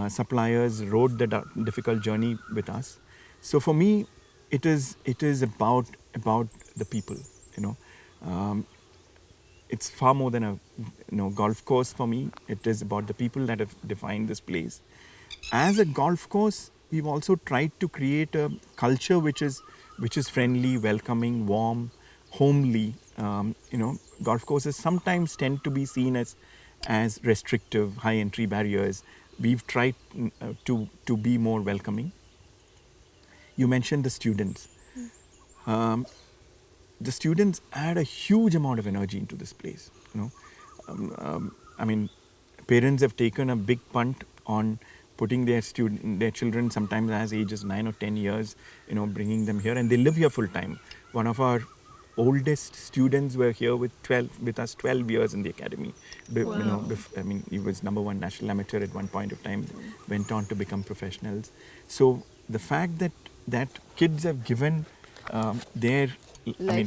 suppliers rode the difficult journey with us. So for me, it is about the people. It's far more than a golf course for me. It is about the people that have defined this place. As a golf course, we've also tried to create a culture which is friendly, welcoming, warm, homely. Golf courses sometimes tend to be seen as restrictive, high entry barriers. We've tried to be more welcoming. You mentioned the students. the students add a huge amount of energy into this place. I mean, parents have taken a big punt on putting their children sometimes as ages 9 or 10 years, bringing them here, and they live here full time. One of our oldest students were here with us 12 years in the academy. I mean, he was #1 national amateur at one point of time, went on to become professionals. So the fact that kids have given their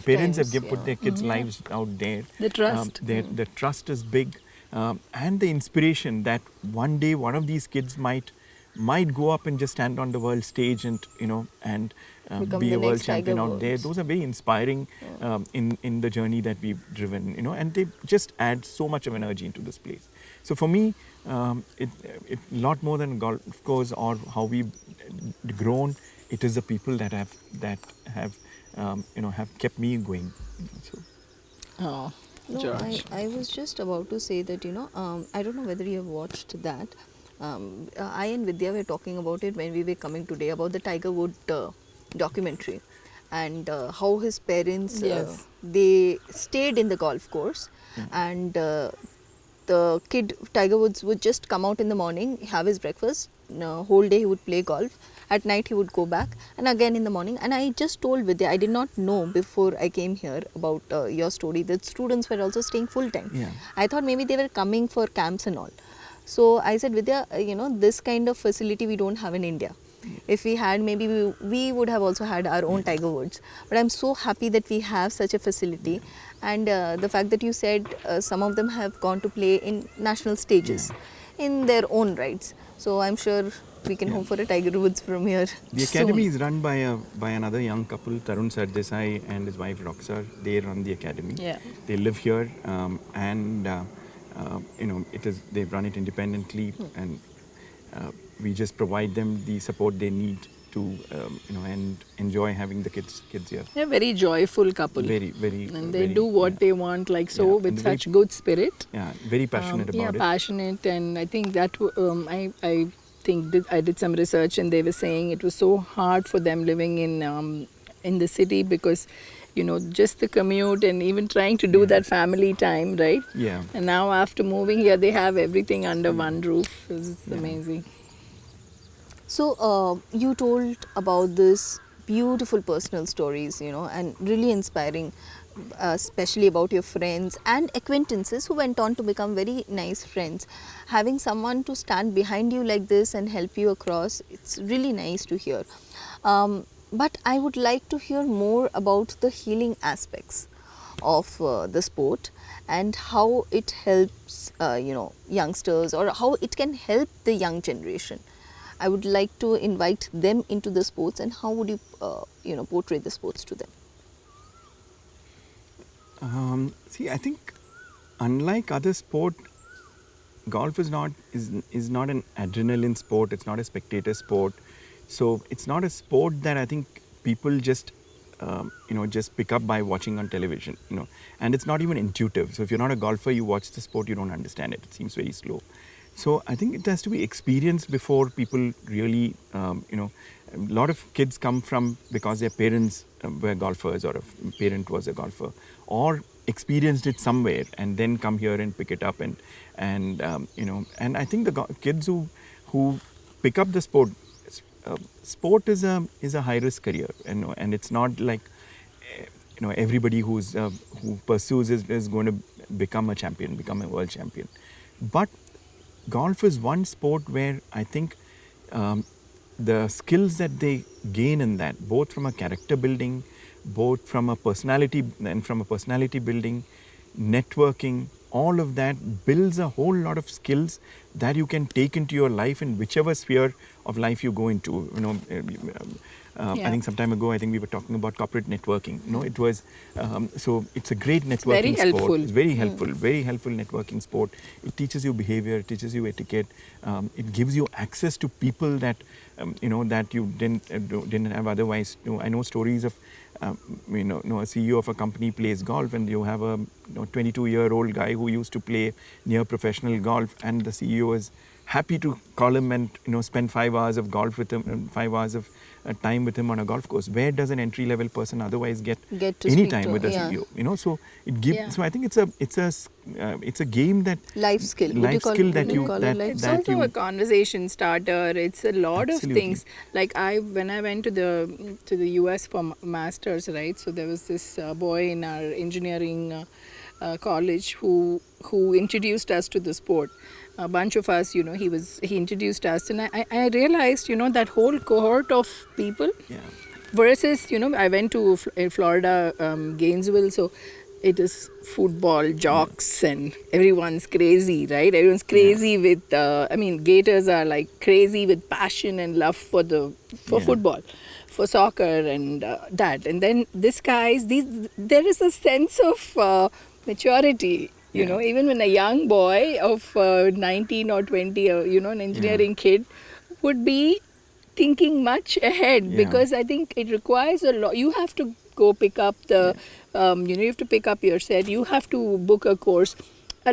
parents have put their kids' lives out there. The trust. The trust is big, and the inspiration that one day one of these kids might go up and just stand on the world stage and be a world champion out there. Those are very inspiring in the journey that we've driven, and they just add so much of energy into this place. So for me, it lot more than golf course or how we've grown. It is the people that have kept me going. So. Oh, No, George. I was just about to say that, I don't know whether you have watched that. I and Vidya were talking about it when we were coming today about the Tiger Wood documentary, and how his parents, Yes. they stayed in the golf course, and the kid, Tiger Woods, would just come out in the morning, have his breakfast, whole day he would play golf, at night he would go back, and again in the morning. And I just told Vidya, I did not know before I came here about your story that students were also staying full time. Yeah. I thought maybe they were coming for camps and all. So I said, Vidya, this kind of facility we don't have in India. If we had, maybe we would have also had our own Tiger Woods. But I'm so happy that we have such a facility. And the fact that you said some of them have gone to play in national stages in their own rights. So I'm sure we can hope for a Tiger Woods from here. The academy is run by another young couple, Tarun Sardesai and his wife Roxar. They run the academy. Yeah. They live here, and they've run it independently, and we just provide them the support they need to and enjoy having the kids here. They're a very joyful couple. Very, very. And they very, do what yeah. they want, like so, Yeah, with and very- such good spirit. Yeah, very passionate about it. Passionate, and I think that I think I did some research, and they were saying it was so hard for them living in the city because, just the commute and even trying to do that family time, right? Yeah. And now after moving here, they have everything under one roof. It's amazing. So you told about this beautiful personal stories, and really inspiring, especially about your friends and acquaintances who went on to become very nice friends. Having someone to stand behind you like this and help you across, it's really nice to hear. But I would like to hear more about the healing aspects of the sport and how it helps, youngsters, or how it can help the young generation. I would like to invite them into the sports, and how would you, portray the sports to them? See, I think unlike other sport, golf is not an adrenaline sport. It's not a spectator sport. So it's not a sport that I think people just just pick up by watching on television. And it's not even intuitive. So if you're not a golfer, you watch the sport, you don't understand it. It seems very slow. So I think it has to be experienced before people really, a lot of kids come from because their parents were golfers, or a parent was a golfer, or experienced it somewhere and then come here and pick it up, and I think the kids who pick up the sport, sport is a high risk career, and it's not like everybody who pursues is going to become a world champion, but golf is one sport where I think the skills that they gain in that, both from a character building, both from a personality building, networking, all of that builds a whole lot of skills that you can take into your life in whichever sphere of life you go into. I think some time ago, we were talking about corporate networking. It was so it's a great networking very helpful. sport. It's very helpful, very helpful networking sport. It teaches you behavior, it teaches you etiquette. It gives you access to people that that you didn't have otherwise. I know stories of a CEO of a company plays golf, and you have a 22-year-old guy who used to play near professional golf, and the CEO has happy to call him and spend 5 hours of golf with him, and 5 hours of time with him on a golf course. Where does an entry level person otherwise get to any speak time to, with a yeah. CEO? So it gives. Yeah. So I think it's a game that Life skill. life skill that you call it that life It's that also you a conversation starter. It's a lot of Absolutely. things. Like when I went to the US for masters, right? So there was this boy in our engineering college who introduced us to the sport. A bunch of us, he introduced us, and I realized, that whole cohort of people yeah. versus, I went to Florida, Gainesville, so it is football jocks and everyone's crazy, right? Everyone's crazy with Gators are like crazy with passion and love for Yeah. football, for soccer, and that. And then this guys, there is a sense of maturity, Yeah. even when a young boy of 19 or 20, an engineering kid would be thinking much ahead, Yeah. because I think it requires a lot. You have to go pick up you have to pick up your set. You have to book a course.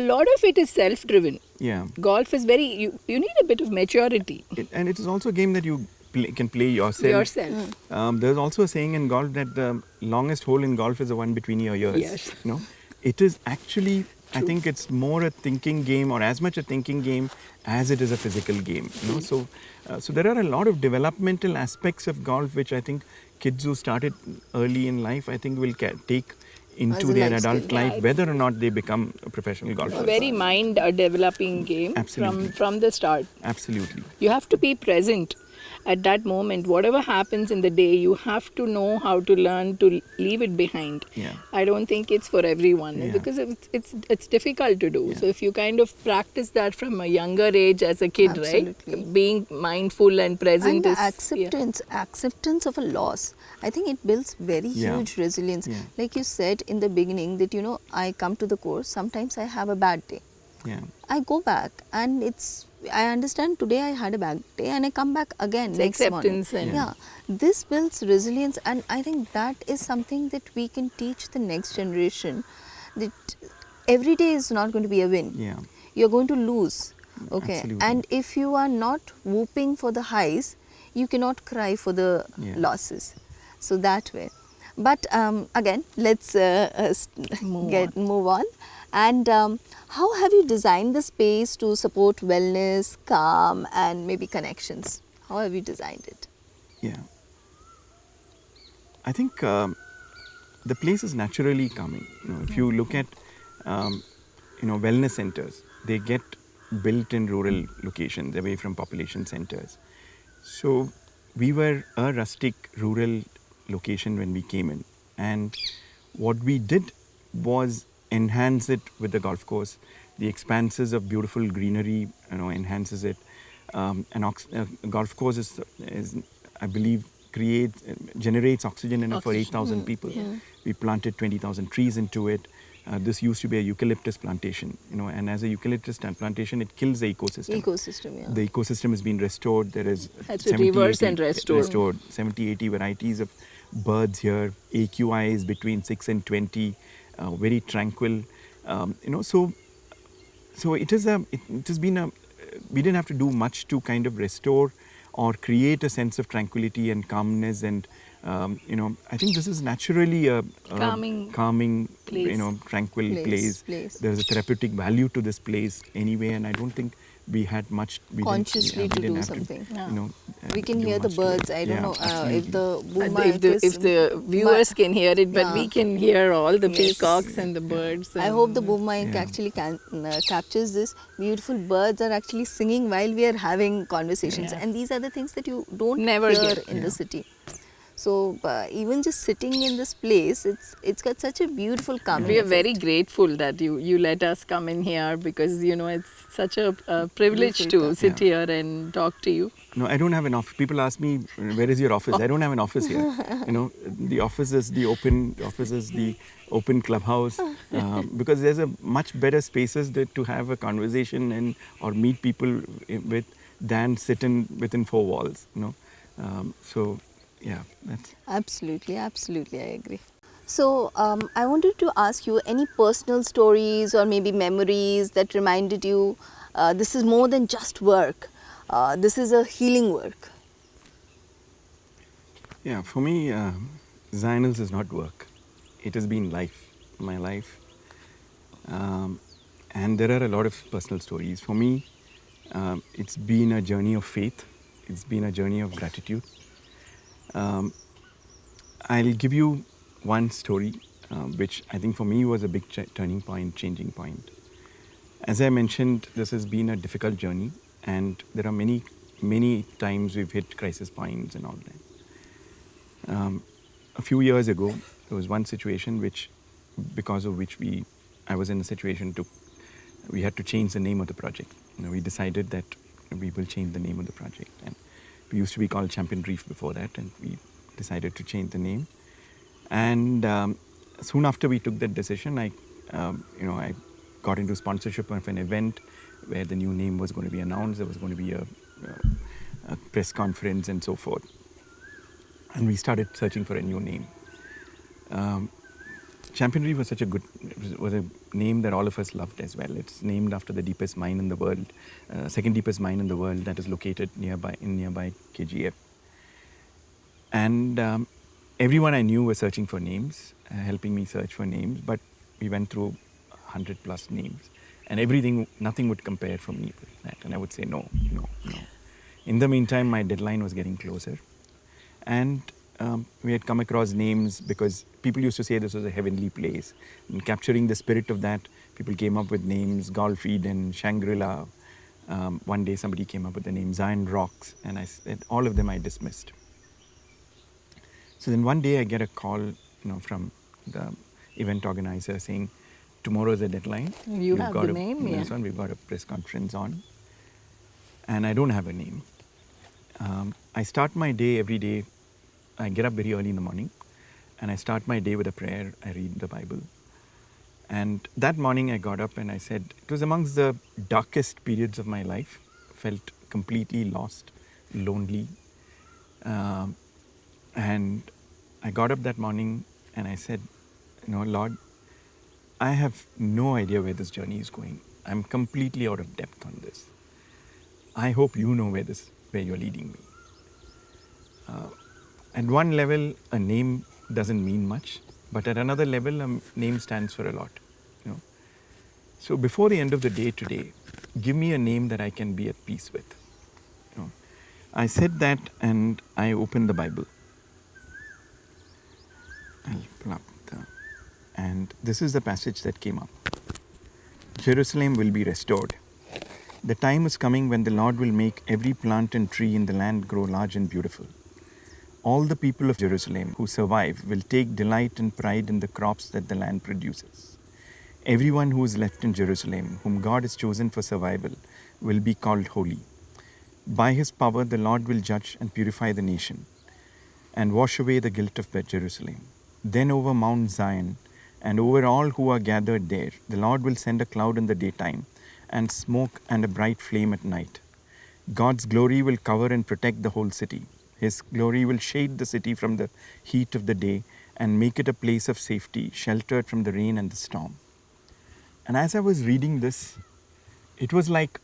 A lot of it is self-driven. Yeah. Golf is you need a bit of maturity And it is also a game that you can play yourself. yourself. There's also a saying in golf that the longest hole in golf is the one between your ears. Yes. It is actually, I think it's more a thinking game, or as much a thinking game as it is a physical game. So there are a lot of developmental aspects of golf which I think kids who started early in life, I think will take into As a their life adult skill. life, Yeah, whether or not they become a professional golfer. A very mind developing game Absolutely. from the start. Absolutely. You have to be present at that moment. Whatever happens in the day, you have to know how to learn to leave it behind. Yeah. I don't think it's for everyone, Yeah. because it's difficult to do. Yeah. So if you kind of practice that from a younger age as a kid, Absolutely. right? Being mindful and present And the is acceptance of a loss, I think it builds very Yeah. huge resilience. Yeah. Like you said in the beginning that I come to the course, sometimes I have a bad day, Yeah. I go back, and I understand today I had a bad day, and I come back again It's next morning. acceptance and- Yeah, this builds resilience, and I think that is something that we can teach the next generation, that every day is not going to be a win. Yeah. You're going to lose. Okay, Absolutely. and if you are not whooping for the highs, you cannot cry for the Yeah. losses. So that way. But again, let's move on. And how have you designed the space to support wellness, calm, and maybe connections? How have you designed it? Yeah. I think the place is naturally calming. If you look at wellness centers, they get built in rural locations away from population centers. So we were a rustic rural location when we came in, and what we did was enhance it with the golf course. The expanses of beautiful greenery, enhances it. A golf course is I believe, generates oxygen enough for 8,000 people. We planted 20,000 trees into it. This used to be a eucalyptus plantation, and as a eucalyptus plantation, it kills the ecosystem. Yeah. The ecosystem has been restored. There is Has to reverse and restore. 70, 80 varieties of birds here. AQI is between 6 and 20, very tranquil. So it has been we didn't have to do much to kind of restore or create a sense of tranquility and calmness, and I think this is naturally a calming place. tranquil place. There is a therapeutic value to this place anyway, and I don't think we had much. Consciously to do something. We can hear the birds. I don't know if the boom mic if the viewers can hear it, but Yeah. we can hear all the Yes. peacocks and the birds. I hope the boom mic actually captures this. Beautiful birds are actually singing while we are having conversations, and these are the things that you don't Never hear get. in the city. So even just sitting in this place, it's got such a beautiful calming We are effect. very grateful that you let us come in here, because it's such a privilege to Beautiful sit here and talk to you. No, I don't have an office. People ask me, where is your office? I don't have an office here. The office is the open clubhouse, because there's a much better spaces to have a conversation or meet people with than within four walls. So yeah, that's Absolutely, I agree. So, I wanted to ask you any personal stories or maybe memories that reminded you this is more than just work, this is a healing work. Yeah, for me, Zionals is not work. It has been life, my life. Um, and there are a lot of personal stories. For me, it's been a journey of faith, it's been a journey of gratitude. Um, I'll give you one story, which I think for me was a big turning point, changing point. As I mentioned, this has been a difficult journey, and there are many times we've hit crisis points and all that. A few years ago, there was one situation because of which I was in a situation we had to change the name of the project. We decided that we will change the name of the project, and we used to be called Champion Reef before that, and we decided to change the name. And soon after we took that decision, I got into sponsorship of an event where the new name was going to be announced. There was going to be a press conference and so forth. And we started searching for a new name. Champion Reef was a name that all of us loved as well. It's named after the deepest mine in the world, second deepest mine in the world that is located nearby KGF. And everyone I knew was searching for names, helping me search for names, but we went through 100 plus names, and nothing would compare for me with that. And I would say no, no, no. In the meantime, my deadline was getting closer, and we had come across names because people used to say this was a heavenly place. And capturing the spirit of that, people came up with names, Golf Eden, Shangri-La. One day somebody came up with the name Zion Rocks, and I said all of them I dismissed. So then one day I get a call, from the event organizer saying, tomorrow is the deadline. You have the name, yeah. We've got a press conference on, and I don't have a name. I start my day every day. I get up very early in the morning, and I start my day with a prayer. I read the Bible. And that morning I got up and I said, it was amongst the darkest periods of my life. Felt completely lost, lonely. And I got up that morning and I said, Lord, I have no idea where this journey is going. I'm completely out of depth on this. I hope you know where you're leading me. At one level, a name doesn't mean much, but at another level, a name stands for a lot. So before the end of the day today, give me a name that I can be at peace with. I said that, and I opened the Bible. I'll pull up and this is the passage that came up. Jerusalem will be restored. The time is coming when the Lord will make every plant and tree in the land grow large and beautiful. All the people of Jerusalem who survive will take delight and pride in the crops that the land produces. Everyone who is left in Jerusalem, whom God has chosen for survival, will be called holy. By his power, the Lord will judge and purify the nation and wash away the guilt of Jerusalem. Then over Mount Zion and over all who are gathered there, the Lord will send a cloud in the daytime and smoke and a bright flame at night. God's glory will cover and protect the whole city. His glory will shade the city from the heat of the day and make it a place of safety, sheltered from the rain and the storm. And as I was reading this, it was like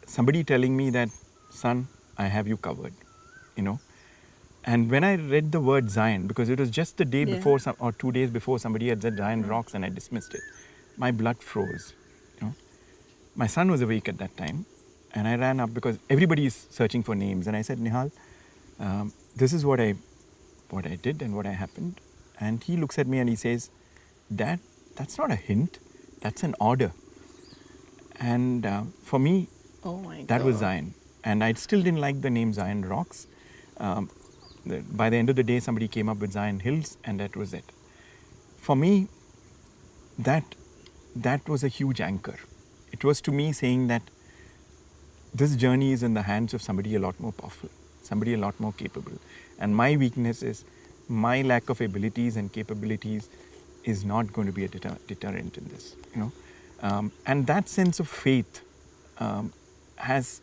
somebody telling me that, son, I have you covered, And when I read the word Zion, because it was just the day before or 2 days before somebody had said Zion Rocks and I dismissed it, my blood froze. My son was awake at that time, and I ran up because everybody is searching for names. And I said, Nihal, this is what I did and what happened. And he looks at me and he says, Dad, that's not a hint, that's an order. And for me, that was Zion. And I still didn't like the name Zion Rocks. By the end of the day, somebody came up with Zion Hills, and that was it. For me, that was a huge anchor. It was to me saying that this journey is in the hands of somebody a lot more powerful, somebody a lot more capable. And my weakness is my lack of abilities and capabilities is not going to be a deterrent in this. And that sense of faith has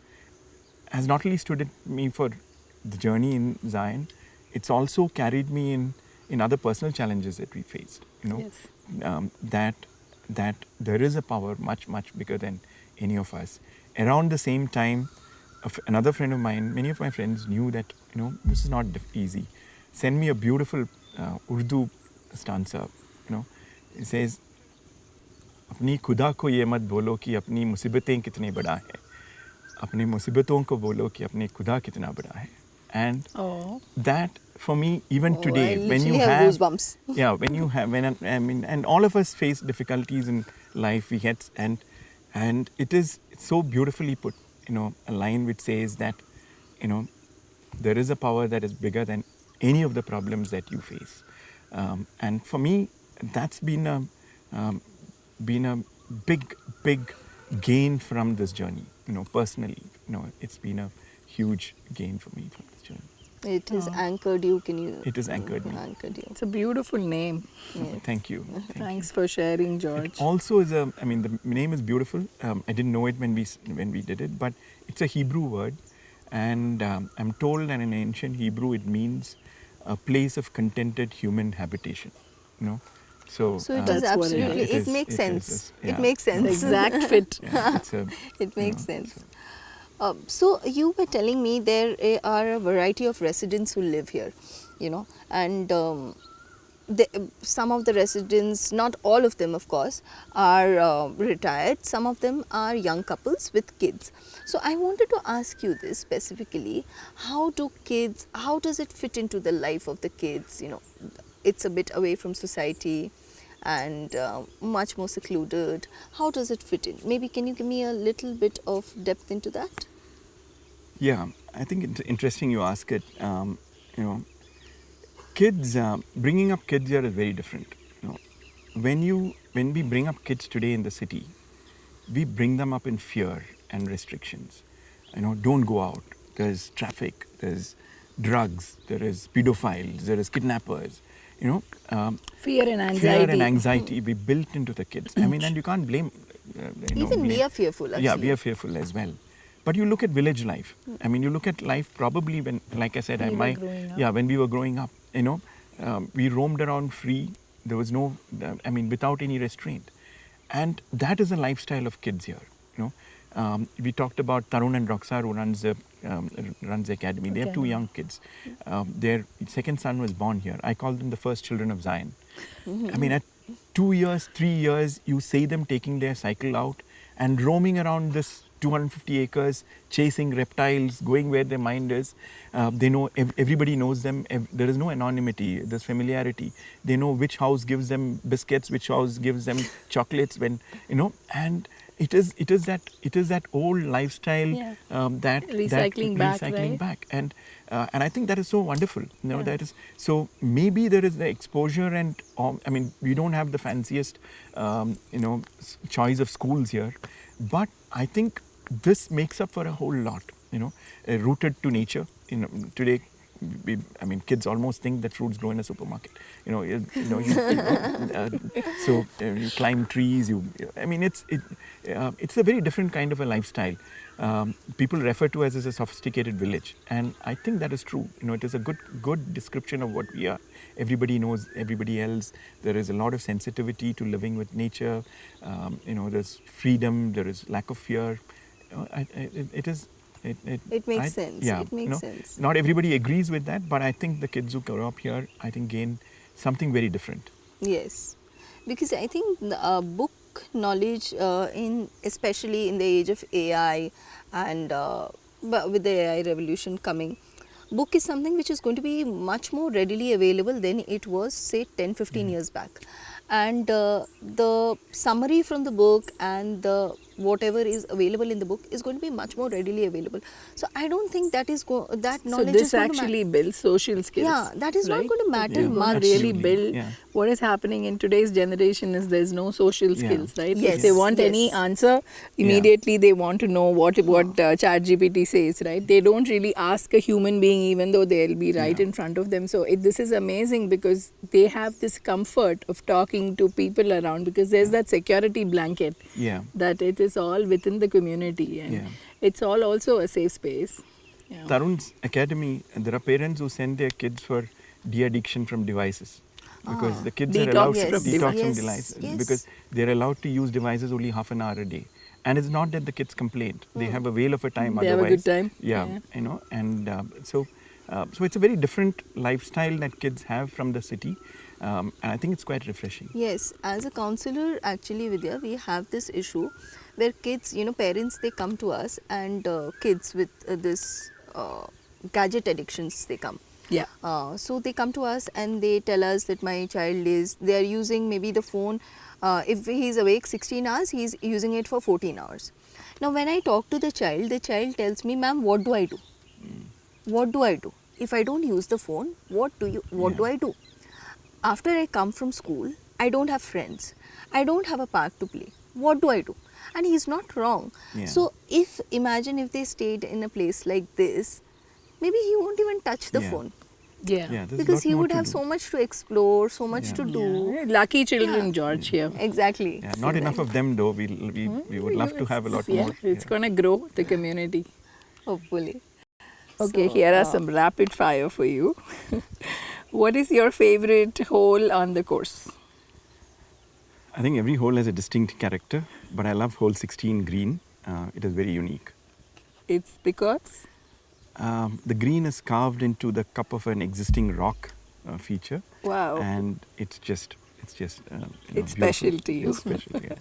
not only stood at me for the journey in Zion, it's also carried me in other personal challenges that we faced. Yes. That there is a power much bigger than any of us. Around the same time, another friend of mine, many of my friends knew that this is not easy. Send me a beautiful Urdu stanza. It says, अपनी खुदा को ये मत बोलो कि अपनी मुसीबतें कितने बड़ा है, अपनी मुसीबतों को बोलो कि अपने खुदा कितना बड़ा है. And that for me, even today, when you have goosebumps. Yeah, when you have, and all of us face difficulties in life. We get, and it is so beautifully put. A line which says that, there is a power that is bigger than any of the problems that you face. And for me, that's been a big gain from this journey. Personally, it's been a huge gain for me from this journey. It has anchored you. It has anchored me. Anchored you. It's a beautiful name. Thank you. Thanks for sharing, George. It also is the name is beautiful. I didn't know it when we did it, but it's a Hebrew word, and I'm told that in ancient Hebrew it means a place of contented human habitation. So it is absolutely. It makes sense. It makes sense. Exact fit. It makes sense. So you were telling me there are a variety of residents who live here, and some of the residents, not all of them of course, are retired. Some of them are young couples with kids. So I wanted to ask you this specifically: how does it fit into the life of the kids? It's a bit away from society and much more secluded. How does it fit in? Maybe can you give me a little bit of depth into that? Yeah, I think it's interesting you ask it. Kids, bringing up kids here is very different. When we bring up kids today in the city, we bring them up in fear and restrictions. Don't go out. There's traffic. There's drugs. There is pedophiles. There is kidnappers. Fear and anxiety. Fear and anxiety we built into the kids. And you can't blame. Even we are fearful. Actually. Yeah, we are fearful as well. But you look at village life. You look at life probably when, like I said, when we were growing up. We roamed around free. There was no, without any restraint. And that is a lifestyle of kids here. We talked about Tarun and Roxar, who runs the academy. They have two young kids. Their second son was born here. I call them the first children of Zion. At 2 years, 3 years, you see them taking their cycle out and roaming around this 250 acres, chasing reptiles, going where their mind is. They know, everybody knows them. There is no anonymity, there's familiarity. They know which house gives them biscuits, which house gives them chocolates, and it is that old lifestyle that recycling back. And I think that is so wonderful. That is so. Maybe there is the exposure, and we don't have the fanciest choice of schools here, but I think this makes up for a whole lot. Rooted to nature. Today, kids almost think that fruits grow in a supermarket. So you climb trees. It's a very different kind of a lifestyle. People refer to us as a sophisticated village, and I think that is true. It is a good description of what we are. Everybody knows everybody else. There is a lot of sensitivity to living with nature. There's freedom. There is lack of fear. It makes sense. Yeah, it makes sense. Not everybody agrees with that, but I think the kids who grow up here, gain something very different. Yes, because I think book knowledge, especially in the age of AI and with the AI revolution coming, book is something which is going to be much more readily available than it was, say, 10-15 years back. And the summary from the book and the whatever is available in the book is going to be much more readily available. So I don't think that is that knowledge. So this actually builds social skills. Yeah, that is not going to matter much. Really build. What is happening in today's generation is there's no social skills, right? Yes. If they want any answer, immediately they want to know what ChatGPT says, right? They don't really ask a human being, even though they'll be right in front of them. So this is amazing because they have this comfort of talking to people around, because there's that security blanket that it is all within the community, and it's all also a safe space. Tarun's academy, there are parents who send their kids for de-addiction from devices. Because the kids are Detox allowed from to detox from devices. devices because they're allowed to use devices only half an hour a day. And it's not that the kids complain; they have a whale of a time. They have a good Otherwise, time. yeah, Yeah. you know, and so it's a very different lifestyle that kids have from the city, and I think it's quite refreshing. Yes, as a counselor, actually, Vidya, we have this issue where kids, parents, they come to us and kids with this gadget addictions, they come. Yeah. So they come to us and they tell us that my child they are using maybe the phone, if he's awake 16 hours, he's using it for 14 hours. Now, when I talk to the child tells me, ma'am, what do I do? What do I do? If I don't use the phone, what do I do? After I come from school, I don't have friends. I don't have a park to play. What do I do? And he's not wrong. Yeah. So imagine if they stayed in a place like this, maybe he won't even touch the Yeah. phone. Yeah. Yeah, there's a Because lot he more would to have do. so much to explore, so much Yeah. to do. Yeah. Lucky children, Yeah. George, here. Exactly. Yeah, not enough of them though. We would love to have a lot Yeah, more. it's going to grow the community. Hopefully. Okay, So, here are some rapid fire for you. What is your favorite hole on the course? I think every hole has a distinct character, but I love hole 16 green. It is very unique. It's because The green is carved into the cup of an existing rock feature. Wow. And it's just It's special beautiful. to you. It's special, yeah.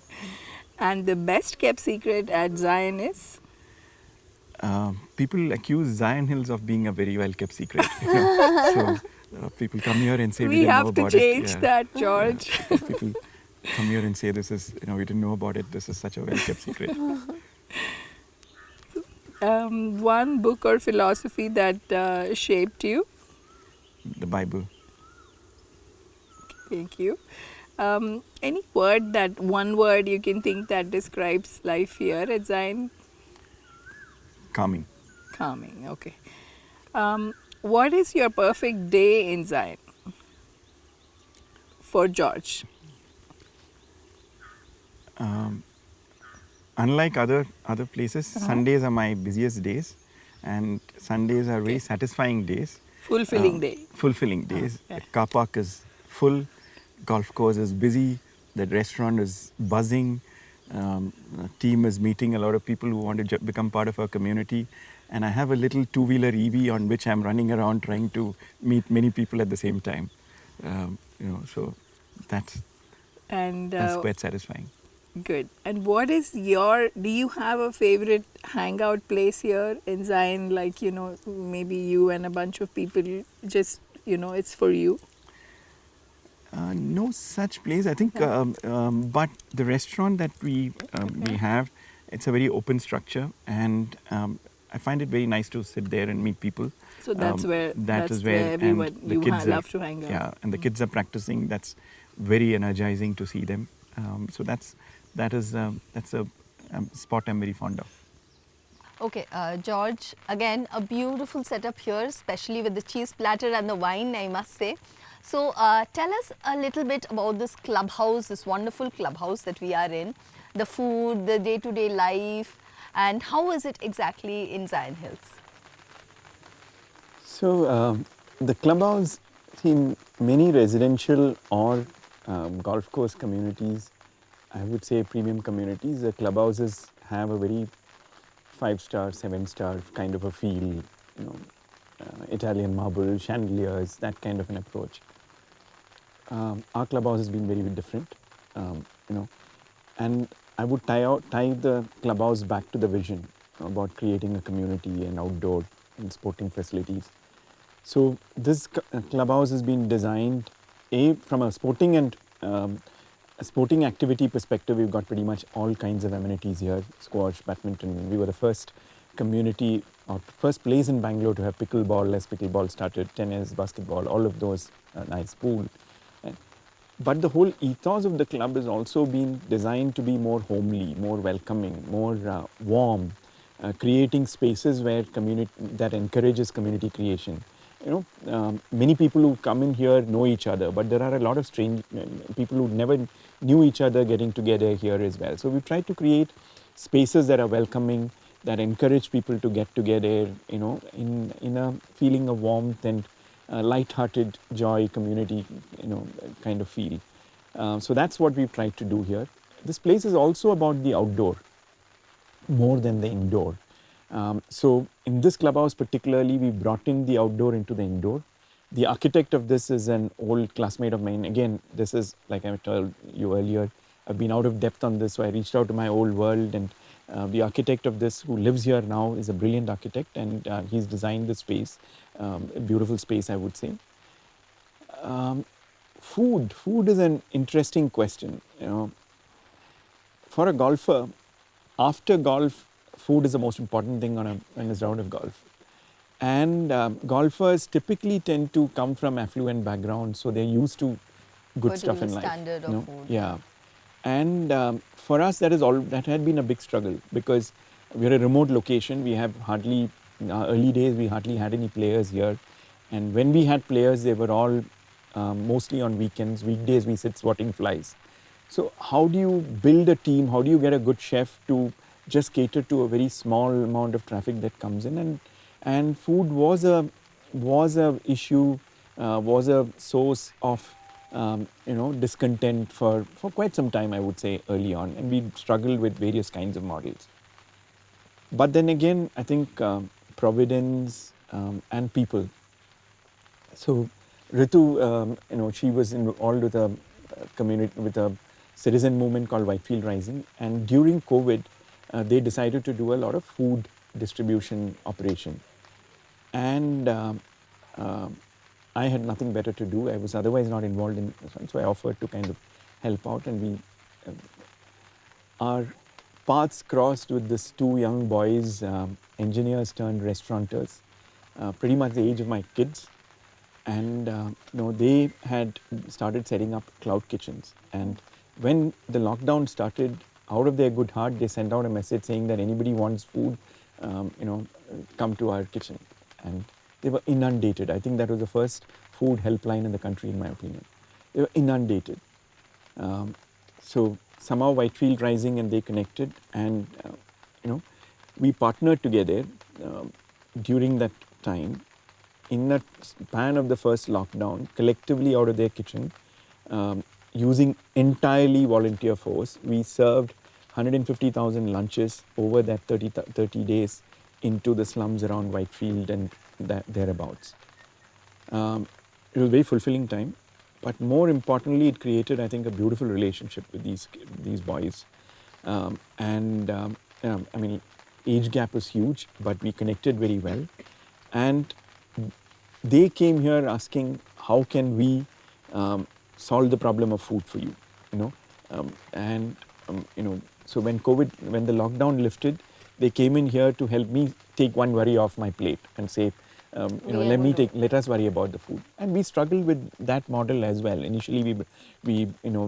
and the best kept secret at Zion is People accuse Zion Hills of being a very well kept secret. You know? So people come here and say we we didn't know have to about change it. Yeah. that, George. People come here and say this is we didn't know about it. This is such a well kept secret. One book or philosophy that shaped you. The Bible. Thank you. Any one word you can think that describes life here at Zion? Calming. Calming, okay. What is your perfect day in Zion for George? Unlike other places, Sundays are my busiest days, and Sundays are very satisfying days. Fulfilling day. Fulfilling days. Okay. The car park is full, golf course is busy, the restaurant is buzzing, the team is meeting a lot of people who want to become part of our community, and I have a little two-wheeler EV on which I'm running around trying to meet many people at the same time. So that's quite satisfying. Good. And what is do you have a favorite hangout place here in Zion? Like, maybe you and a bunch of people just, it's for you? No such place, I think, but the restaurant that we have, it's a very open structure, and I find it very nice to sit there and meet people. So that's where and everyone the kids love to hang out. Yeah, and the kids are practicing. That's very energizing to see them. So that's a spot I'm very fond of. Okay, George, again, a beautiful setup here, especially with the cheese platter and the wine, I must say. So, tell us a little bit about this clubhouse, this wonderful clubhouse that we are in, the food, the day-to-day life, and how is it exactly in Zion Hills? So the clubhouse, in many residential or golf course communities, I would say premium communities, the clubhouses have a very 5-star, 7-star kind of a feel, Italian marble, chandeliers, that kind of an approach. Our clubhouse has been very different, and I would tie the clubhouse back to the vision about creating a community and outdoor and sporting facilities. So this clubhouse has been designed from a sporting and a sporting activity perspective. We've got pretty much all kinds of amenities here: squash, badminton. We were the first community or first place in Bangalore to have pickleball as pickleball started, tennis, basketball, all of those, nice pool. But the whole ethos of the club has also been designed to be more homely, more welcoming, more warm, creating spaces where that encourages community creation. Many people who come in here know each other, but there are a lot of strange people who never knew each other getting together here as well. So we've tried to create spaces that are welcoming, that encourage people to get together, in a feeling of warmth and light-hearted joy, community, kind of feel. So that's what we've tried to do here. This place is also about the outdoor more than the indoor. So in this clubhouse particularly, we brought in the outdoor into the indoor. The architect of this is an old classmate of mine. Again, this is like I told you earlier, I've been out of depth on this, so I reached out to my old world, and the architect of this, who lives here now, is a brilliant architect, and he's designed the space, a beautiful space, I would say. Food is an interesting question. For a golfer, after golf, food is the most important thing on a round of golf. And golfers typically tend to come from affluent backgrounds, so they're used to good stuff in life. Standard of food. Yeah. And for us, that had been a big struggle, because we're a remote location. We have hardly, in our early days, we hardly had any players here. And when we had players, they were all mostly on weekends. Weekdays, we sit swatting flies. So how do you build a team? How do you get a good chef to just cater to a very small amount of traffic that comes in? And food was a issue, was a source of discontent for quite some time, I would say, early on, and we struggled with various kinds of models. But then again, I think providence and people. So Ritu, she was involved with a community, with a citizen movement called Whitefield Rising, and during COVID, they decided to do a lot of food distribution operation. And I had nothing better to do. I was otherwise not involved in this one, so I offered to kind of help out, and our paths crossed with these two young boys, engineers turned restaurateurs, pretty much the age of my kids. And they had started setting up cloud kitchens. And when the lockdown started, out of their good heart, they sent out a message saying that anybody wants food, come to our kitchen. And they were inundated. I think that was the first food helpline in the country, in my opinion. They were inundated. So somehow Whitefield Rising and they connected, and we partnered together during that time. In the span of the first lockdown, collectively out of their kitchen, using entirely volunteer force, we served 150,000 lunches over that 30 days into the slums around Whitefield and thereabouts. It was a very fulfilling time, but more importantly, it created, I think, a beautiful relationship with these boys. I mean, age gap was huge, but we connected very well. And they came here asking, how can we solve the problem of food for you? So when the lockdown lifted, they came in here to help me take one worry off my plate and say, let us worry about the food. And we struggled with that model as well. Initially, we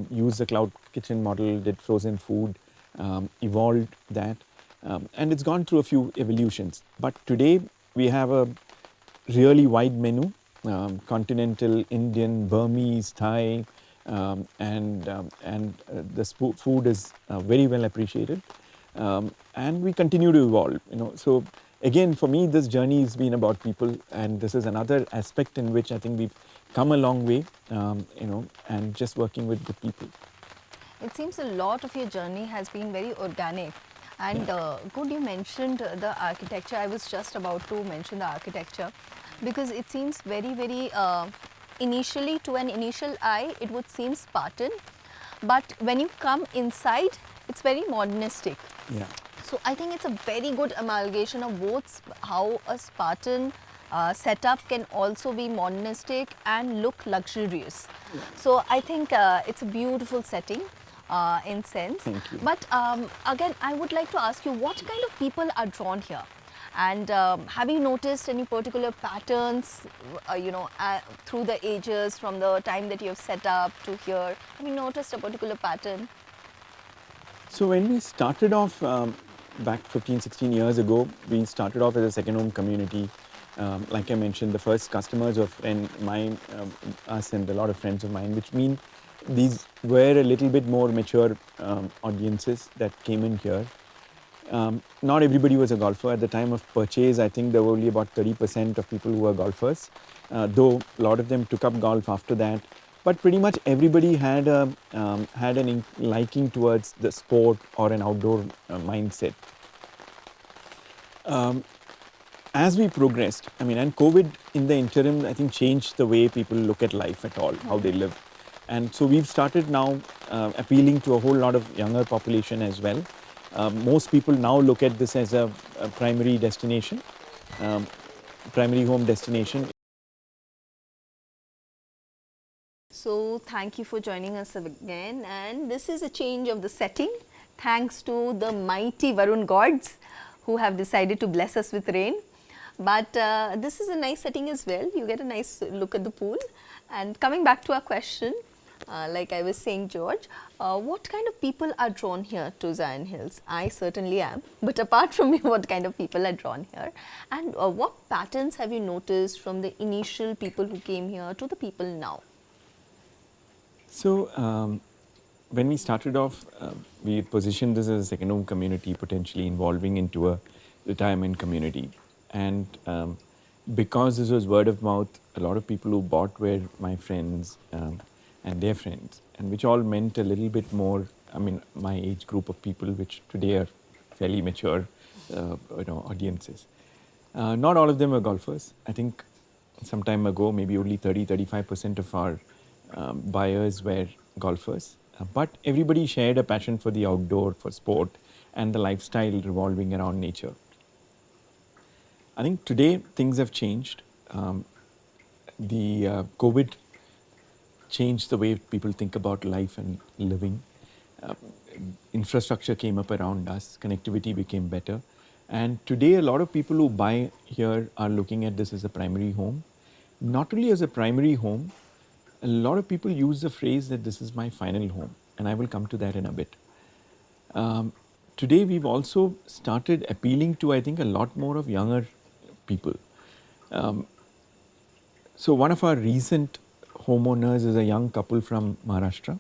used the cloud kitchen model, did frozen food, evolved that, and it's gone through a few evolutions. But today we have a really wide menu, continental, Indian, Burmese, Thai, and the food is very well appreciated, and we continue to evolve. So again, for me, this journey has been about people, and this is another aspect in which I think we've come a long way, and just working with good people. It seems a lot of your journey has been very organic. And good, you mentioned the architecture. I was just about to mention the architecture, because it seems very, very, initially, to an initial eye, it would seem Spartan. But when you come inside, it's very modernistic. Yeah. So I think it's a very good amalgamation of both, how a Spartan setup can also be modernistic and look luxurious. Yeah. So I think it's a beautiful setting. In sense. Thank you. But again, I would like to ask you, what kind of people are drawn here? And have you noticed any particular patterns, through the ages, from the time that you have set up to here? Have you noticed a particular pattern? So when we started off back 15, 16 years ago, we started off as a second home community. Like I mentioned, the first customers were us and a lot of friends of mine, which mean these were a little bit more mature audiences that came in here. Not everybody was a golfer. At the time of purchase, I think there were only about 30% of people who were golfers. though a lot of them took up golf after that. But pretty much everybody had an liking towards the sport or an outdoor mindset. As we progressed, I mean, and COVID in the interim, I think changed the way people look at life at all, how they live. And so we've started now appealing to a whole lot of younger population as well. Most people now look at this as a primary destination, um, primary home destination. So thank you for joining us again, and this is a change of the setting thanks to the mighty Varun gods who have decided to bless us with rain. But this is a nice setting as well. You get a nice look at the pool. And coming back to our question, like I was saying, George, what kind of people are drawn here to Zion Hills? I certainly am. But apart from me, what kind of people are drawn here? And what patterns have you noticed from the initial people who came here to the people now? So when we started off, we positioned this as a second home community, potentially evolving into a retirement community. And because this was word of mouth, a lot of people who bought were my friends and their friends, and which all meant a little bit more, I mean, my age group of people, which today are fairly mature audiences. Not all of them were golfers. I think some time ago, maybe only 35% of our buyers were golfers. But everybody shared a passion for the outdoor, for sport, and the lifestyle revolving around nature. I think today things have changed. The COVID changed the way people think about life and living. Infrastructure came up around us, connectivity became better. And today a lot of people who buy here are looking at this as a primary home. Not only as a primary home, a lot of people use the phrase that this is my final home, and I will come to that in a bit. Today we've also started appealing to, I think, a lot more of younger people. So one of our recent homeowners is a young couple from Maharashtra,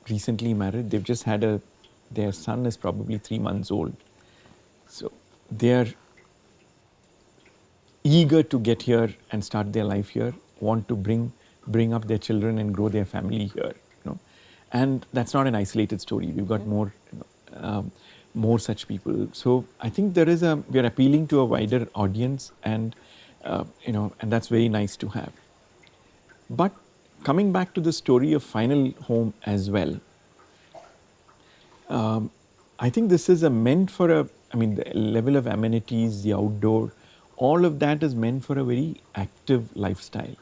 recently married. They've just had their son is probably 3 months old. So they're eager to get here and start their life here, want to bring up their children and grow their family here. And that's not an isolated story. We've got more such people. So I think we are appealing to a wider audience, and and that's very nice to have. But coming back to the story of final home as well, I think this is meant for the level of amenities, the outdoor, all of that is meant for a very active lifestyle.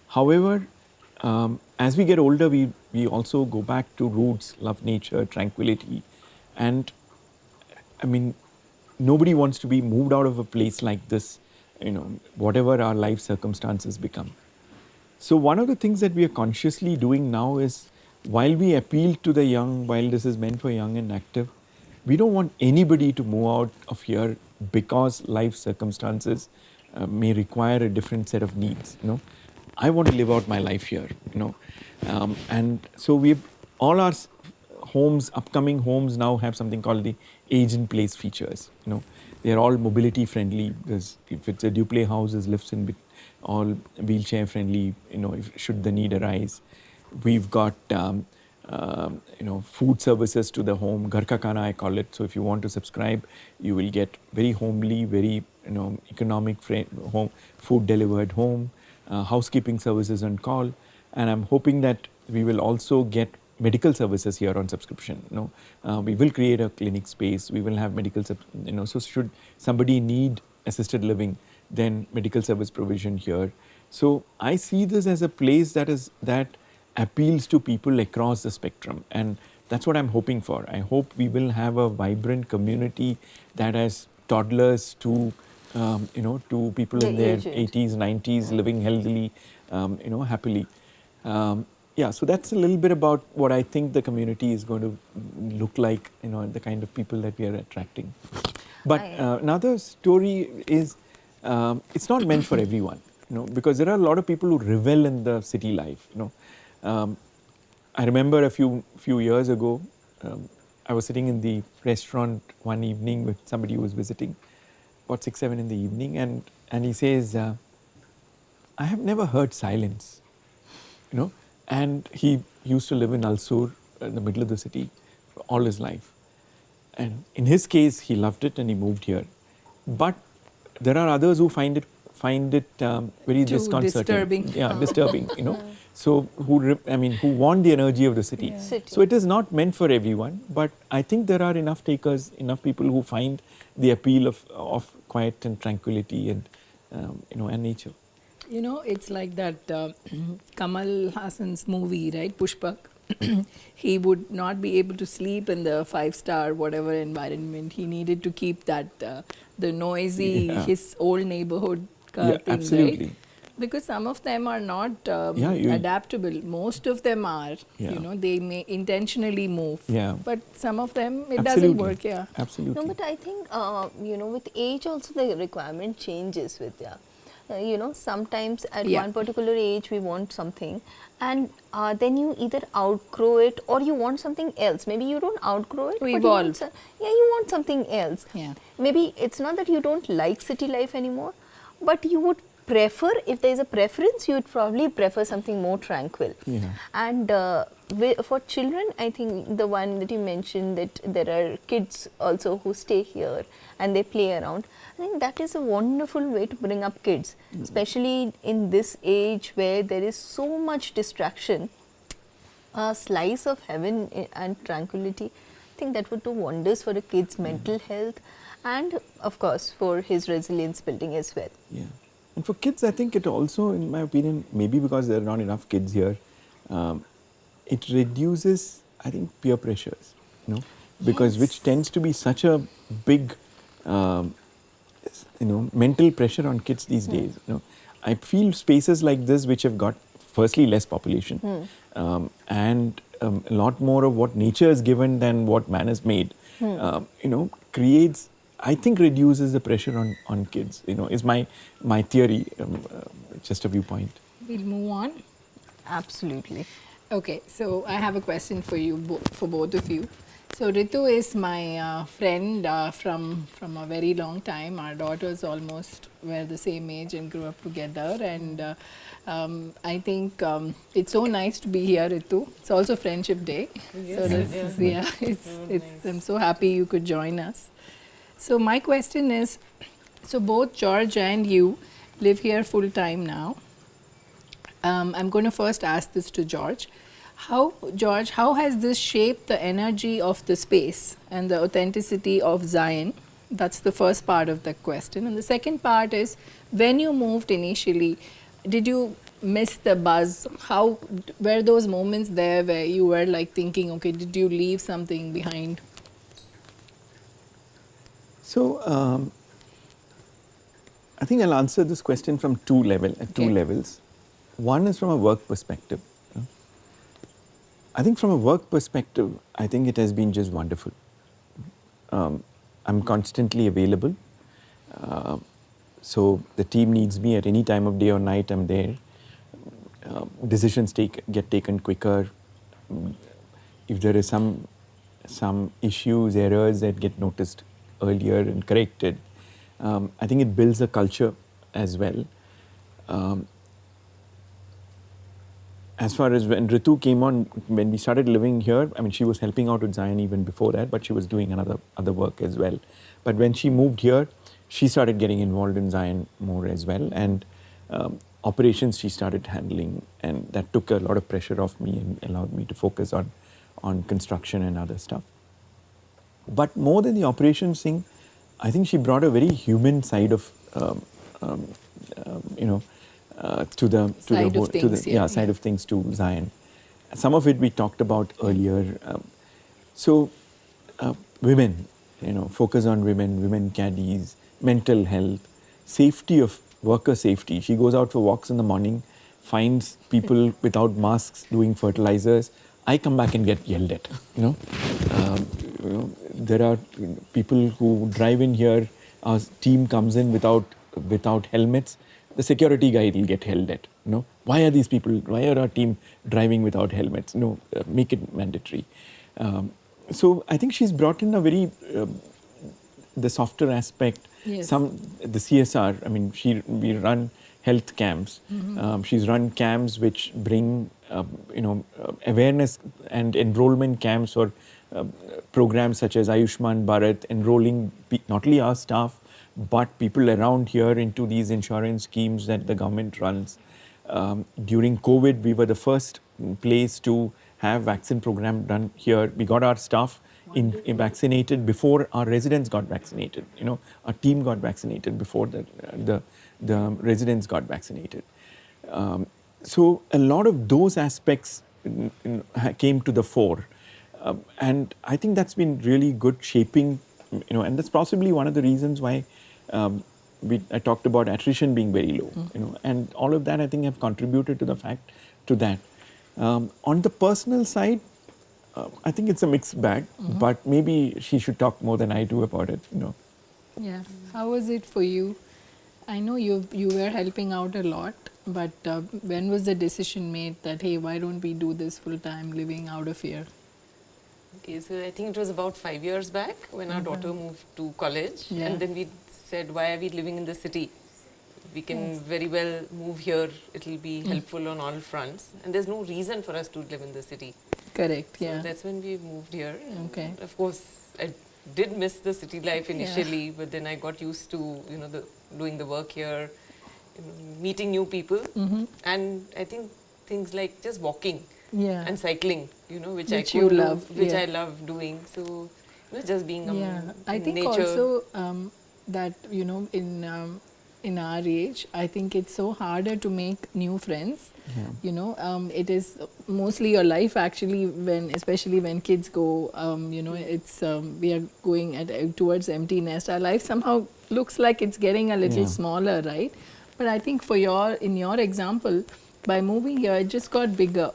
However, as we get older, we also go back to roots, love nature, tranquility. And I mean, nobody wants to be moved out of a place like this, whatever our life circumstances become. So one of the things that we are consciously doing now is, while we appeal to the young, while this is meant for young and active, we don't want anybody to move out of here because life circumstances may require a different set of needs. I want to live out my life here. And so all our homes, upcoming homes now have something called the age in place features. They are all mobility friendly. If it's a duplex house, there's lifts in all wheelchair friendly, should the need arise. We've got food services to the home, Ghar Ka Khana I call it. So if you want to subscribe, you will get very homely, very economic home food delivered home, housekeeping services on call, and I'm hoping that we will also get medical services here on subscription. We will create a clinic space. We will have medical, so should somebody need assisted living, then medical service provision here. So I see this as a place that appeals to people across the spectrum, and that's what I'm hoping for. I hope we will have a vibrant community that has toddlers to to people in their 80s, 90s, living healthily, happily. So that's a little bit about what I think the community is going to look like, the kind of people that we are attracting. But another story is, it's not meant for everyone, because there are a lot of people who revel in the city life. I remember a few years ago, I was sitting in the restaurant one evening with somebody who was visiting, about 6, 7 in the evening, and he says, I have never heard silence, you know. And he used to live in Alsur, in the middle of the city, for all his life. And in his case, he loved it and he moved here. But there are others who find it very Too disconcerting. disturbing. Yeah, disturbing. You know, so who want the energy of the city. Yeah. City. So it is not meant for everyone. But I think there are enough takers, enough people who find the appeal of quiet and tranquility and you know, and nature. You know, it's like that Kamal Hassan's movie, right? Pushpak. He would not be able to sleep in the 5-star whatever environment. He needed to keep that the noisy, Yeah. his old neighborhood Yeah, thing, absolutely. right? Because some of them are not Yeah, adaptable. Most of them are. Yeah. You know, they may intentionally move. Yeah. But some of them it doesn't Absolutely. work. Yeah. Absolutely. No, but I think, you know, with age also the requirement changes, Vidya. You know, sometimes at Yeah. one particular age we want something, and then you either outgrow it or you want something else. Maybe you don't outgrow it, To but you evolve. want you want something else. Yeah. Maybe it's not that you don't like city life anymore, but you would prefer, if there is a preference, you would probably prefer something more tranquil. Yeah. And for children, I think the one that you mentioned, that there are kids also who stay here and they play around. I think that is a wonderful way to bring up kids, especially in this age where there is so much distraction. A slice of heaven and tranquility, I think that would do wonders for a kid's mental health and, of course, for his resilience building as well. Yeah. And for kids, I think it also, in my opinion, maybe because there are not enough kids here, it reduces, I think, peer pressures, you know, because which tends to be such a big, you know, mental pressure on kids these days. You know, I feel spaces like this, which have got firstly less population, and a lot more of what nature has given than what man has made, you know, creates, I think, reduces the pressure on kids, you know, is my theory, just a viewpoint. We'll move on. Absolutely. Okay, so I have a question for you, for both of you. So Ritu is my friend from a very long time. Our daughters almost were the same age and grew up together. And I think it's so nice to be here, Ritu. It's also Friendship Day. Yes, So this is, yeah, it's I'm so happy you could join us. So my question is, so both George and you live here full time now. I'm going to first ask this to George. George, how has this shaped the energy of the space and the authenticity of Zion? That's the first part of the question. And the second part is, when you moved initially, did you miss the buzz? How were those moments there where you were like thinking, okay, did you leave something behind? So I think I'll answer this question from two levels. One is from a work perspective. I think from a work perspective, I think it has been just wonderful. I'm constantly available. So the team needs me at any time of day or night, I'm there. Decisions get taken quicker. If there is some issues, errors that get noticed earlier and corrected, I think it builds a culture as well. As far as when Ritu came on, when we started living here, I mean, she was helping out with Zion even before that, but she was doing other work as well. But when she moved here, she started getting involved in Zion more as well, and operations she started handling, and that took a lot of pressure off me and allowed me to focus on construction and other stuff. But more than the operations thing, I think she brought a very human side of you know, to the side of things to Zion. Some of it we talked about earlier. Women, you know, focus on women caddies, mental health, safety of worker safety. She goes out for walks in the morning, finds people without masks doing fertilizers. I come back and get yelled at. You know, there are people who drive in here. Our team comes in without helmets. The security guy will get held at. You know, why are our team driving without helmets? No, make it mandatory. So I think she's brought in a very the softer aspect. Yes. The CSR. I mean, we run health camps. She's run camps which bring awareness and enrollment camps or programs such as Ayushman Bharat, enrolling not only our staff but people around here into these insurance schemes that the government runs. During COVID, we were the first place to have vaccine program done here. We got our staff in vaccinated before our residents got vaccinated. Our team got vaccinated before the residents got vaccinated. So a lot of those aspects came to the fore. And I think that's been really good shaping, and that's possibly one of the reasons why I talked about attrition being very low, and all of that I think have contributed to the fact to that. On the personal side, I think it's a mixed bag, but maybe she should talk more than I do about it. Yeah. How was it for you? I know you were helping out a lot, but when was the decision made that, hey, why don't we do this full time, living out of here? Okay, so I think it was about 5 years back when our daughter moved to college, and then we said, why are we living in the city? We can very well move here. It'll be helpful on all fronts, and there's no reason for us to live in the city. Correct. So Yeah. that's when we moved here. Okay. Of course, I did miss the city life initially, but then I got used to doing the work here, meeting new people, and I think things like just walking Yeah. and cycling, which I Which could you do, love, which yeah. I love doing. So just being I in think nature. also that in our age, I think it's so harder to make new friends. It is mostly your life actually, especially when kids go. It's we are going towards empty nest. Our life somehow looks like it's getting a little smaller, right? But I think in your example, by moving here, it just got bigger.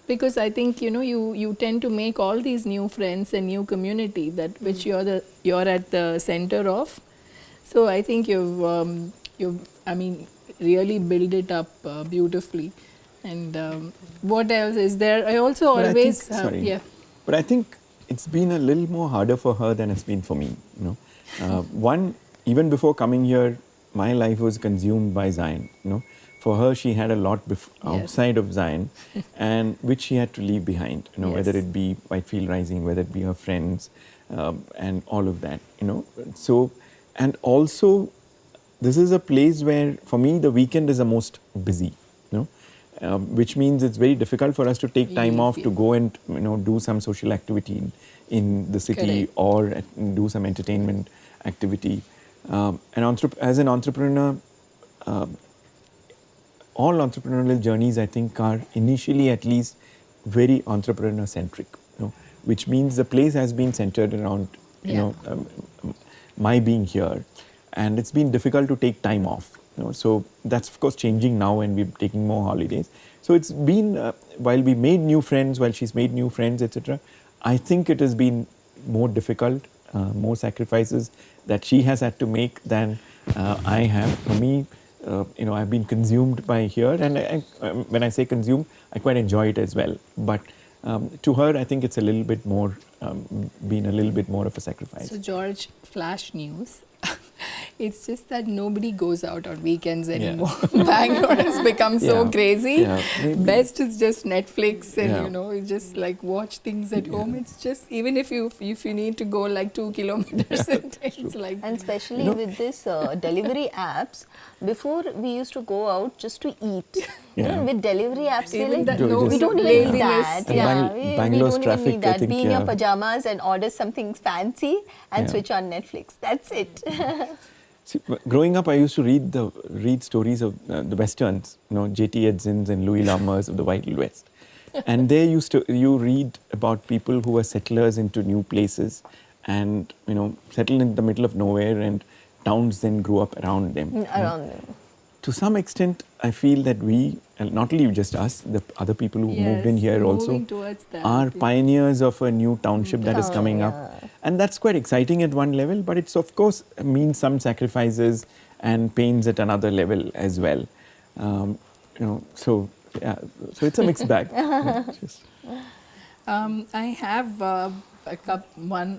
Because I think you tend to make all these new friends and new community that which you're at the center of. So I think you've really build it up beautifully. And what else is there? I also But always I think, But I think it's been a little more harder for her than it's been for me. One, even before coming here, my life was consumed by Zion. For her, she had a lot outside of Zion, and which she had to leave behind. Whether it be Whitefield Rising, whether it be her friends, and all of that. So, and also, this is a place where, for me, the weekend is the most busy. Which means it's very difficult for us to take time off to go and do some social activity in the city. Correct. Or do some entertainment activity. As an entrepreneur, all entrepreneurial journeys, I think, are initially at least very entrepreneur-centric, which means the place has been centered around, my being here. And it's been difficult to take time off. So that's, of course, changing now, and we're taking more holidays. So it's been, while we made new friends, while she's made new friends, etc., I think it has been more difficult, more sacrifices that she has had to make than I have. For me, I've been consumed by here, and when I say consumed, I quite enjoy it as well. But to her, I think it's a little bit more, been a little bit more of a sacrifice. So George, flash news. It's just that nobody goes out on weekends anymore. Bangalore has become so crazy. Best is just Netflix and you just like watch things at home. It's just, even if you need to go like 2 kilometers, it's like. And especially with this delivery apps, before we used to go out just to eat. With delivery apps, Even that, we don't even need that. Bangalore's we don't traffic, even need that. I think, Be in your pajamas and order something fancy and switch on Netflix. That's it. See, growing up, I used to read stories of the westerns, J.T. Edson's and Louis L'Amour's of the Wild West, and there you read about people who were settlers into new places, and settled in the middle of nowhere, and towns then grew up around them. To some extent, I feel that we, and not only just us, the other people who moved in here also, are pioneers of a new township that is coming up. And that's quite exciting at one level, but it's, of course, means some sacrifices and pains at another level as well. So it's a mixed bag. I have a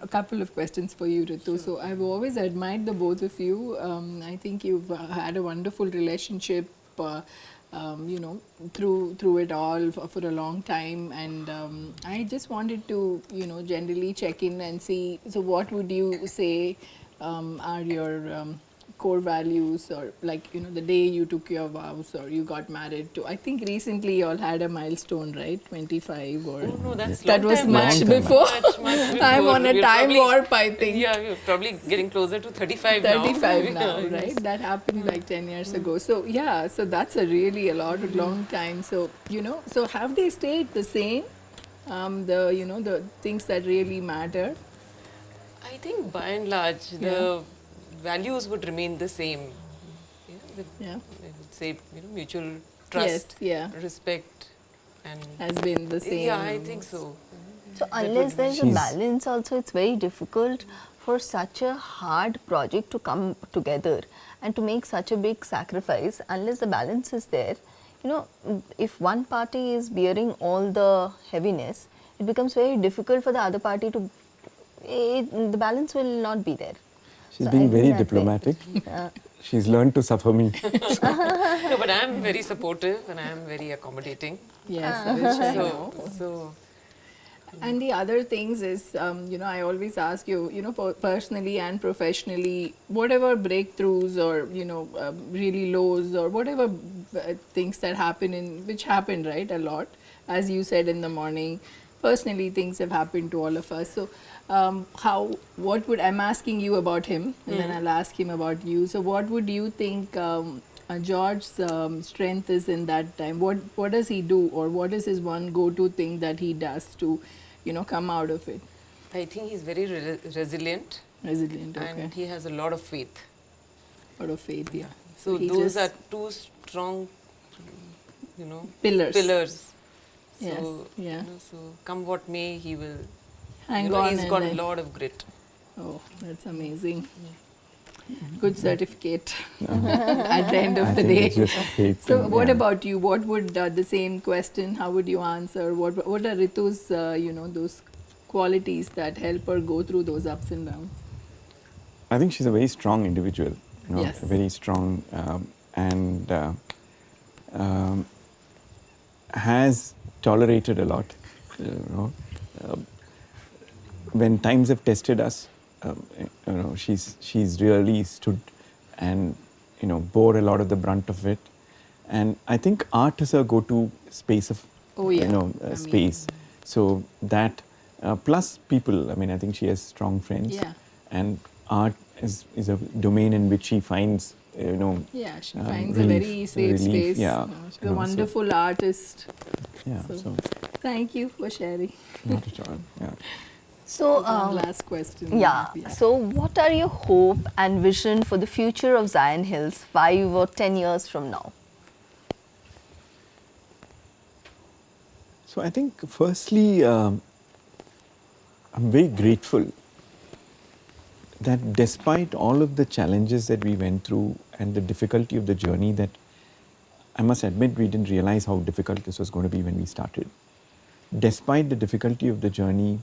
couple of questions for you, Ritu. So I've always admired the both of you. I think you've had a wonderful relationship through it all for a long time, and I just wanted to generally check in and see. So, what would you say are your core values, or like the day you took your vows or you got married to? I think recently you all had a milestone, right? 25 or Oh no, that's that long was time much back. before. Much before. I'm on a We're time probably- warp, I think. Yeah, we're probably getting closer to 35 now. 35 now, Yes. right? That happened like 10 years ago. So yeah, so that's a really a long time. So so have they stayed the same? The things that really matter. I think by and large, the values would remain the same. Yeah, I would say, mutual yes, trust, yeah, respect, and has been the same. yeah, I think so. So unless there's a balance also, it's very difficult for such a hard project to come together and to make such a big sacrifice. Unless the balance is there, if one party is bearing all the heaviness, it becomes very difficult for the other party to, the balance will not be there. She's So I being think very that way- diplomatic. She's learned to suffer me. No, but I'm very supportive and I'm very accommodating. Yes, which I know. So And the other things is, I always ask you, personally and professionally, whatever breakthroughs or, really lows or whatever things that which happen, right, a lot, as you said in the morning, personally things have happened to all of us. So, I'm asking you about him, and then I'll ask him about you. So, what would you think George's strength is in that time? What does he do, or what is his one go-to thing that he does to, come out of it? I think he's very resilient Resilient, okay. and he has a lot of faith. Out of faith, yeah. So he those just- are two strong, Pillars. pillars. Yes, So, yeah. so come what may, he will. Hang on. He's and got a then- lot of grit. Oh, that's amazing. Good certificate at the end of I the think day. it's just faith So, and, what yeah. about you? What would the same question? How would you answer? What are Ritu's those qualities that help her go through those ups and downs? I think she's a very strong individual. Yes. Very strong, and has tolerated a lot. When times have tested us, she's really stood and bore a lot of the brunt of it. And I think art is her go-to space of Oh, yeah. space. So that plus people. I mean, I think she has strong friends. Yeah. And art is a domain in which she finds Yeah, she finds relief, a very safe relief, space. yeah, She's a wonderful artist. Yeah. So, So thank you for sharing. not at all. Yeah. So, One last question. yeah. So, what are your hope and vision for the future of Zion Hills 5 or 10 years from now? So I think firstly, I'm very grateful that despite all of the challenges that we went through and the difficulty of the journey, that I must admit we didn't realize how difficult this was going to be when we started. Despite the difficulty of the journey,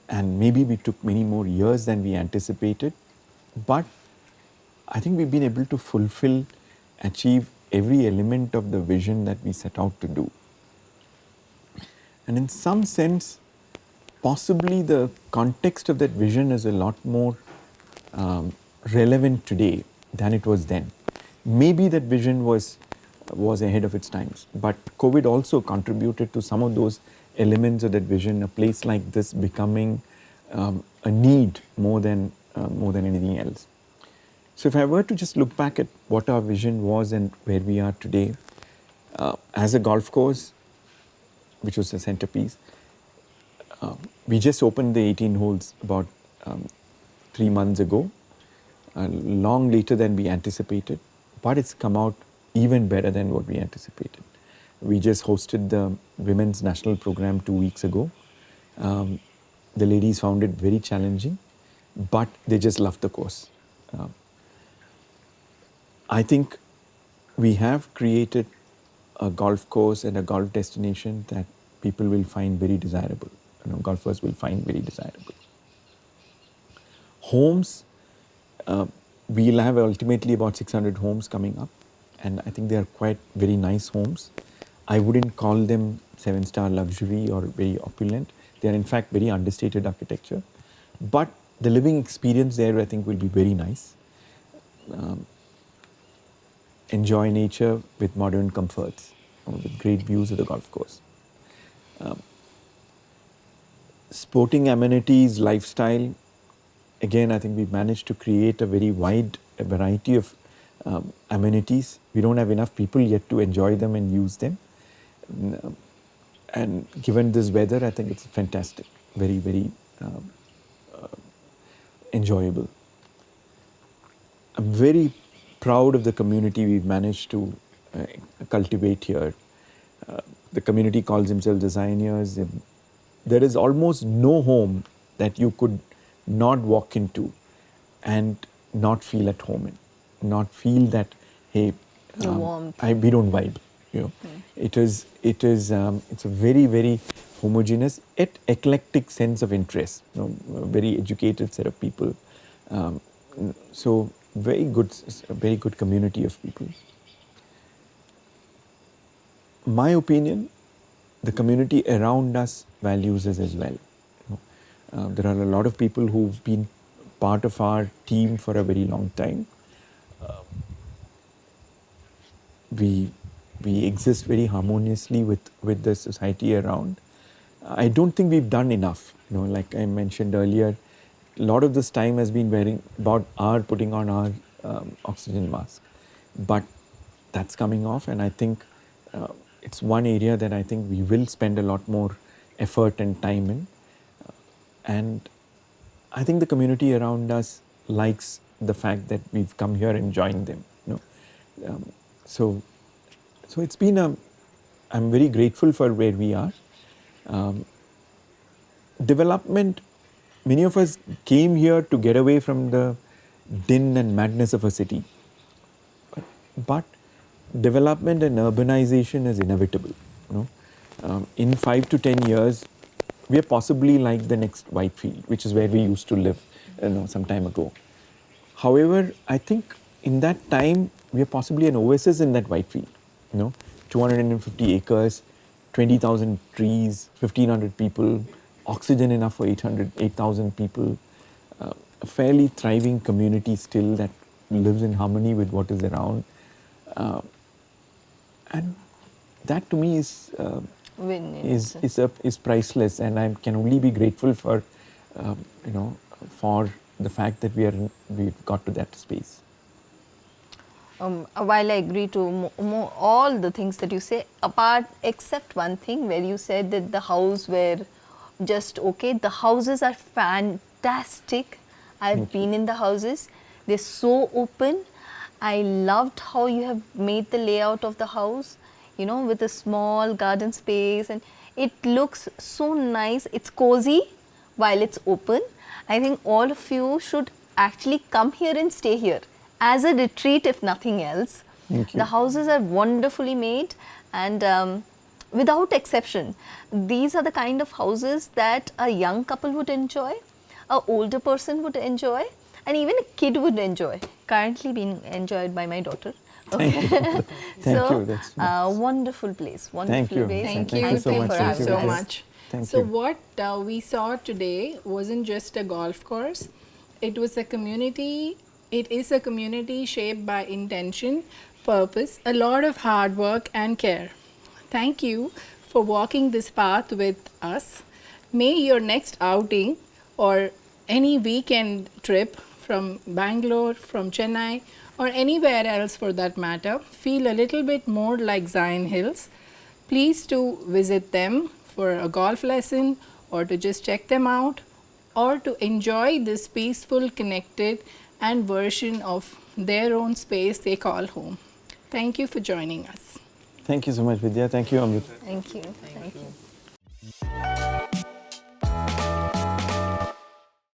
and maybe we took many more years than we anticipated, but I think we've been able to fulfill, achieve every element of the vision that we set out to do. And in some sense, possibly the context of that vision is a lot more relevant today than it was then. Maybe that vision was ahead of its times, but COVID also contributed to some of those elements of that vision, a place like this becoming a need more than anything else. So if I were to just look back at what our vision was and where we are today, as a golf course, which was the centerpiece, we just opened the 18 holes about 3 months ago, long later than we anticipated, but it's come out even better than what we anticipated. We just hosted the Women's National Program 2 weeks ago. The ladies found it very challenging, but they just loved the course. I think we have created a golf course and a golf destination that people will find very desirable. Golfers will find very desirable. Homes, we'll have ultimately about 600 homes coming up, and I think they are quite very nice homes. I wouldn't call them 7-star luxury or very opulent. They are in fact very understated architecture, but the living experience there I think will be very nice. Enjoy nature with modern comforts, with great views of the golf course. Sporting amenities, lifestyle, again I think we've managed to create a very wide variety of amenities. We don't have enough people yet to enjoy them and use them. And given this weather, I think it's fantastic, very, very enjoyable. I'm very proud of the community we've managed to cultivate here. The community calls themselves designers. There is almost no home that you could not walk into and not feel at home in, not feel that, hey, The warmth. we don't vibe. You know, it's a very, very homogeneous yet eclectic sense of interest. You know, a very educated set of people. So very good community of people. My opinion, the community around us values us as well. You know, there are a lot of people who've been part of our team for a very long time. We exist very harmoniously with the society around. I don't think we've done enough. You know, like I mentioned earlier, a lot of this time has been putting on our oxygen mask, but that's coming off, and I think it's one area that I think we will spend a lot more effort and time in. And I think the community around us likes the fact that we've come here and joined them. You know, so it's been I'm very grateful for where we are. Development, many of us came here to get away from the din and madness of a city. But development and urbanization is inevitable. You know, in 5 to 10 years, we are possibly like the next Whitefield, which is where we used to live, you know, some time ago. However, I think in that time, we are possibly an oasis in that Whitefield. You know, 250 acres, 20,000 trees, 1,500 people, oxygen enough for 8,000 people, a fairly thriving community still that lives in harmony with what is around. And that to me is priceless, and I can only be grateful for you know, for the fact that we've got to that space. While I agree to all the things that you say, apart except one thing where you said that the house were just okay. The houses are fantastic. I've been in the houses. They're so open. I loved how you have made the layout of the house, you know, with a small garden space, and it looks so nice. It's cozy while it's open. I think all of you should actually come here and stay here as a retreat, if nothing else. The houses are wonderfully made, and without exception, these are the kind of houses that a young couple would enjoy, an older person would enjoy, and even a kid would enjoy. Currently being enjoyed by my daughter. Thank you. Thank you. That's nice. Wonderful place. Wonderful place. Thank you so much. Thank you so much. Thank so you. what we saw today wasn't just a golf course. It was a community. It is a community shaped by intention, purpose, a lot of hard work and care. Thank you for walking this path with us. May your next outing or any weekend trip from Bangalore, from Chennai, or anywhere else for that matter, feel a little bit more like Zion Hills. Please do visit them for a golf lesson, or to just check them out, or to enjoy this peaceful, connected, and version of their own space they call home. Thank you for joining us. Thank you so much, Vidya. Thank you, Amrit. Thank you. Thank you.